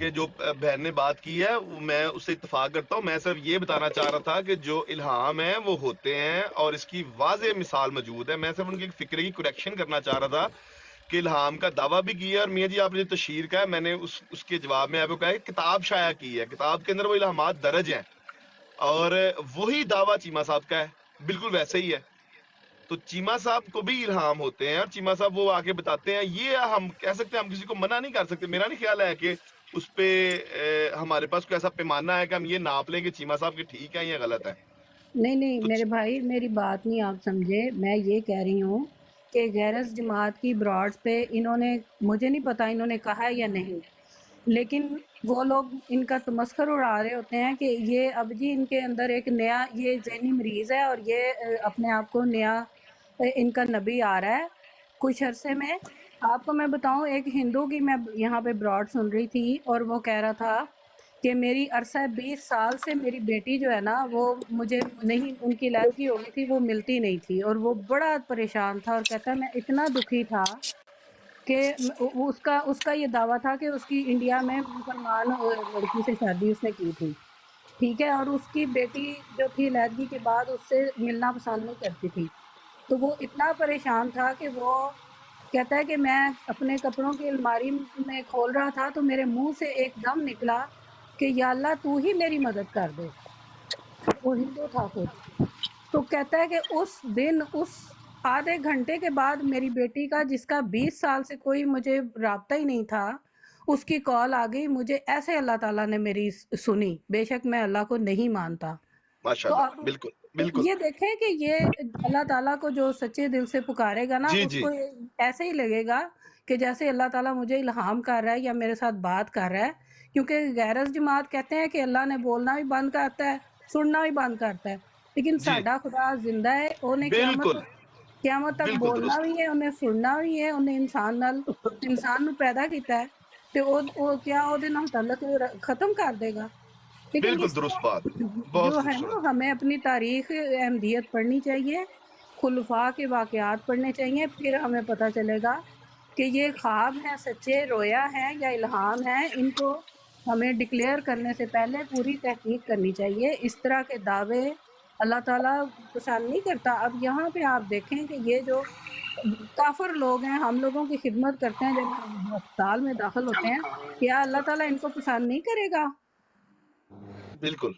کہ جو بہن نے بات کی ہے میں اس سے اتفاق کرتا ہوں. میں صرف یہ بتانا چاہ رہا تھا کہ جو الہام ہیں وہ ہوتے ہیں اور اس کی واضح مثال موجود ہے. میں صرف ان کی فکر کی کریکشن کرنا چاہ رہا تھا کہ الہام کا دعویٰ بھی کیا ہے. اور میاں جی آپ نے جو تشہیر کا ہے میں نے اس کے جواب میں آپ کو کہا کہ کتاب شائع کی ہے, کتاب کے اندر وہ الہامات درج ہیں اور وہی دعویٰ چیمہ صاحب کا ہے, بالکل ویسے ہی ہے. تو چیمہ صاحب کو بھی الہام ہوتے ہیں اور چیمہ صاحب وہ آ کے بتاتے ہیں. یہ ہم کہہ سکتے ہیں, ہم کسی کو منع نہیں کر سکتے. میرا نہیں خیال ہے کہ اس پہ ہمارے پاس کوئی ایسا پیمانہ ہے کہ ہم یہ ناپ لیں کہ چیمہ صاحب کے ٹھیک ہے یا غلط ہے. نہیں تو میرے بھائی, میری بات نہیں آپ سمجھے. میں یہ کہہ رہی ہوں کہ غیرت جماعت کی براڈز پہ انہوں نے, مجھے نہیں پتا انہوں نے کہا ہے یا نہیں, لیکن وہ لوگ ان کا تمسخر اڑا رہے ہوتے ہیں کہ یہ اب جی ان کے اندر ایک نیا یہ ذہنی مریض ہے اور یہ اپنے آپ کو نیا ان کا نبی آ رہا ہے کچھ عرصے میں. آپ کو میں بتاؤں, ایک ہندو کی میں یہاں پہ براڈ سن رہی تھی اور وہ کہہ رہا تھا کہ میری عرصہ 20 سال سے میری بیٹی جو ہے نا وہ مجھے نہیں, ان کی علیحدگی ہو گئی تھی, وہ ملتی نہیں تھی اور وہ بڑا پریشان تھا اور کہتا ہے میں اتنا دکھی تھا کہ اس کا یہ دعویٰ تھا کہ اس کی انڈیا میں مسلمان لڑکی سے شادی اس نے کی تھی, ٹھیک ہے, اور اس کی بیٹی جو تھی علیحدگی کے بعد اس سے ملنا پسند نہیں کرتی تھی. تو وہ اتنا پریشان تھا کہ وہ کہتا ہے کہ میں اپنے کپڑوں کی الماری میں کھول رہا تھا تو میرے منہ سے ایک دم نکلا کہ یا اللہ تو ہی میری مدد کر دے. وہ ہندو تھا خود. تو کہتا ہے کہ اس دن, اس آدھے گھنٹے کے بعد میری بیٹی کا, جس کا 20 سال سے کوئی مجھے رابطہ ہی نہیں تھا, اس کی کال آ گئی مجھے. ایسے اللہ تعالیٰ نے میری سنی, بے شک میں اللہ کو نہیں مانتا. تو ماشاءاللہ, آپ بالکل بالکل. یہ دیکھیں کہ یہ اللہ تعالیٰ کو جو سچے دل سے پکارے گا نا, جی اس جی کو ایسے ہی لگے گا کہ جیسے اللہ تعالیٰ مجھے الہام کر رہا ہے یا میرے ساتھ بات کر رہا ہے. کیونکہ غیرت جماعت کہتے ہیں کہ اللہ نے بولنا بھی بند کرتا ہے, سننا بھی بند کرتا ہے, لیکن جی ساڈا خدا زندہ ہے. انہیں بالکل قیامت تک بالکل بولنا درست. بھی ہے, انہیں سننا بھی ہے. انہیں انسان نو پیدا کیتا ہے تے او کیا او دے نال تعلق ختم کر دے گا. لیکن بالکل اس درست کو بات, جو بہت ہے نا, خوبصورت. ہمیں اپنی تاریخ احمدیت پڑھنی چاہیے, خلفاء کے واقعات پڑھنے چاہیے, پھر ہمیں پتہ چلے گا کہ یہ خواب ہیں سچے, رویا ہے یا الہام ہے. ان کو ہمیں ڈکلیئر کرنے سے پہلے پوری تحقیق کرنی چاہیے. اس طرح کے دعوے اللہ تعالیٰ پسند نہیں کرتا. اب یہاں پہ آپ دیکھیں کہ یہ جو کافر لوگ ہیں ہم لوگوں کی خدمت کرتے ہیں جب ہم ہسپتال میں داخل ہوتے ہیں, کیا اللہ تعالیٰ ان کو پسند نہیں کرے گا؟ بالکل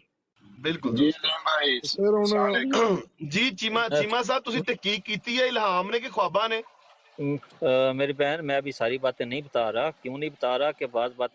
بالکل جی درست. علیم بھائی پھر السلام انہیں علیکم. جی چیمہ صاحب تسی تحقیق کیتی ہے الہام نے کہ خوابہ نے؟ میری بہن میں ابھی ساری باتیں نہیں بتا رہا. کیوں نہیں بتا رہا کہ بعض باتیں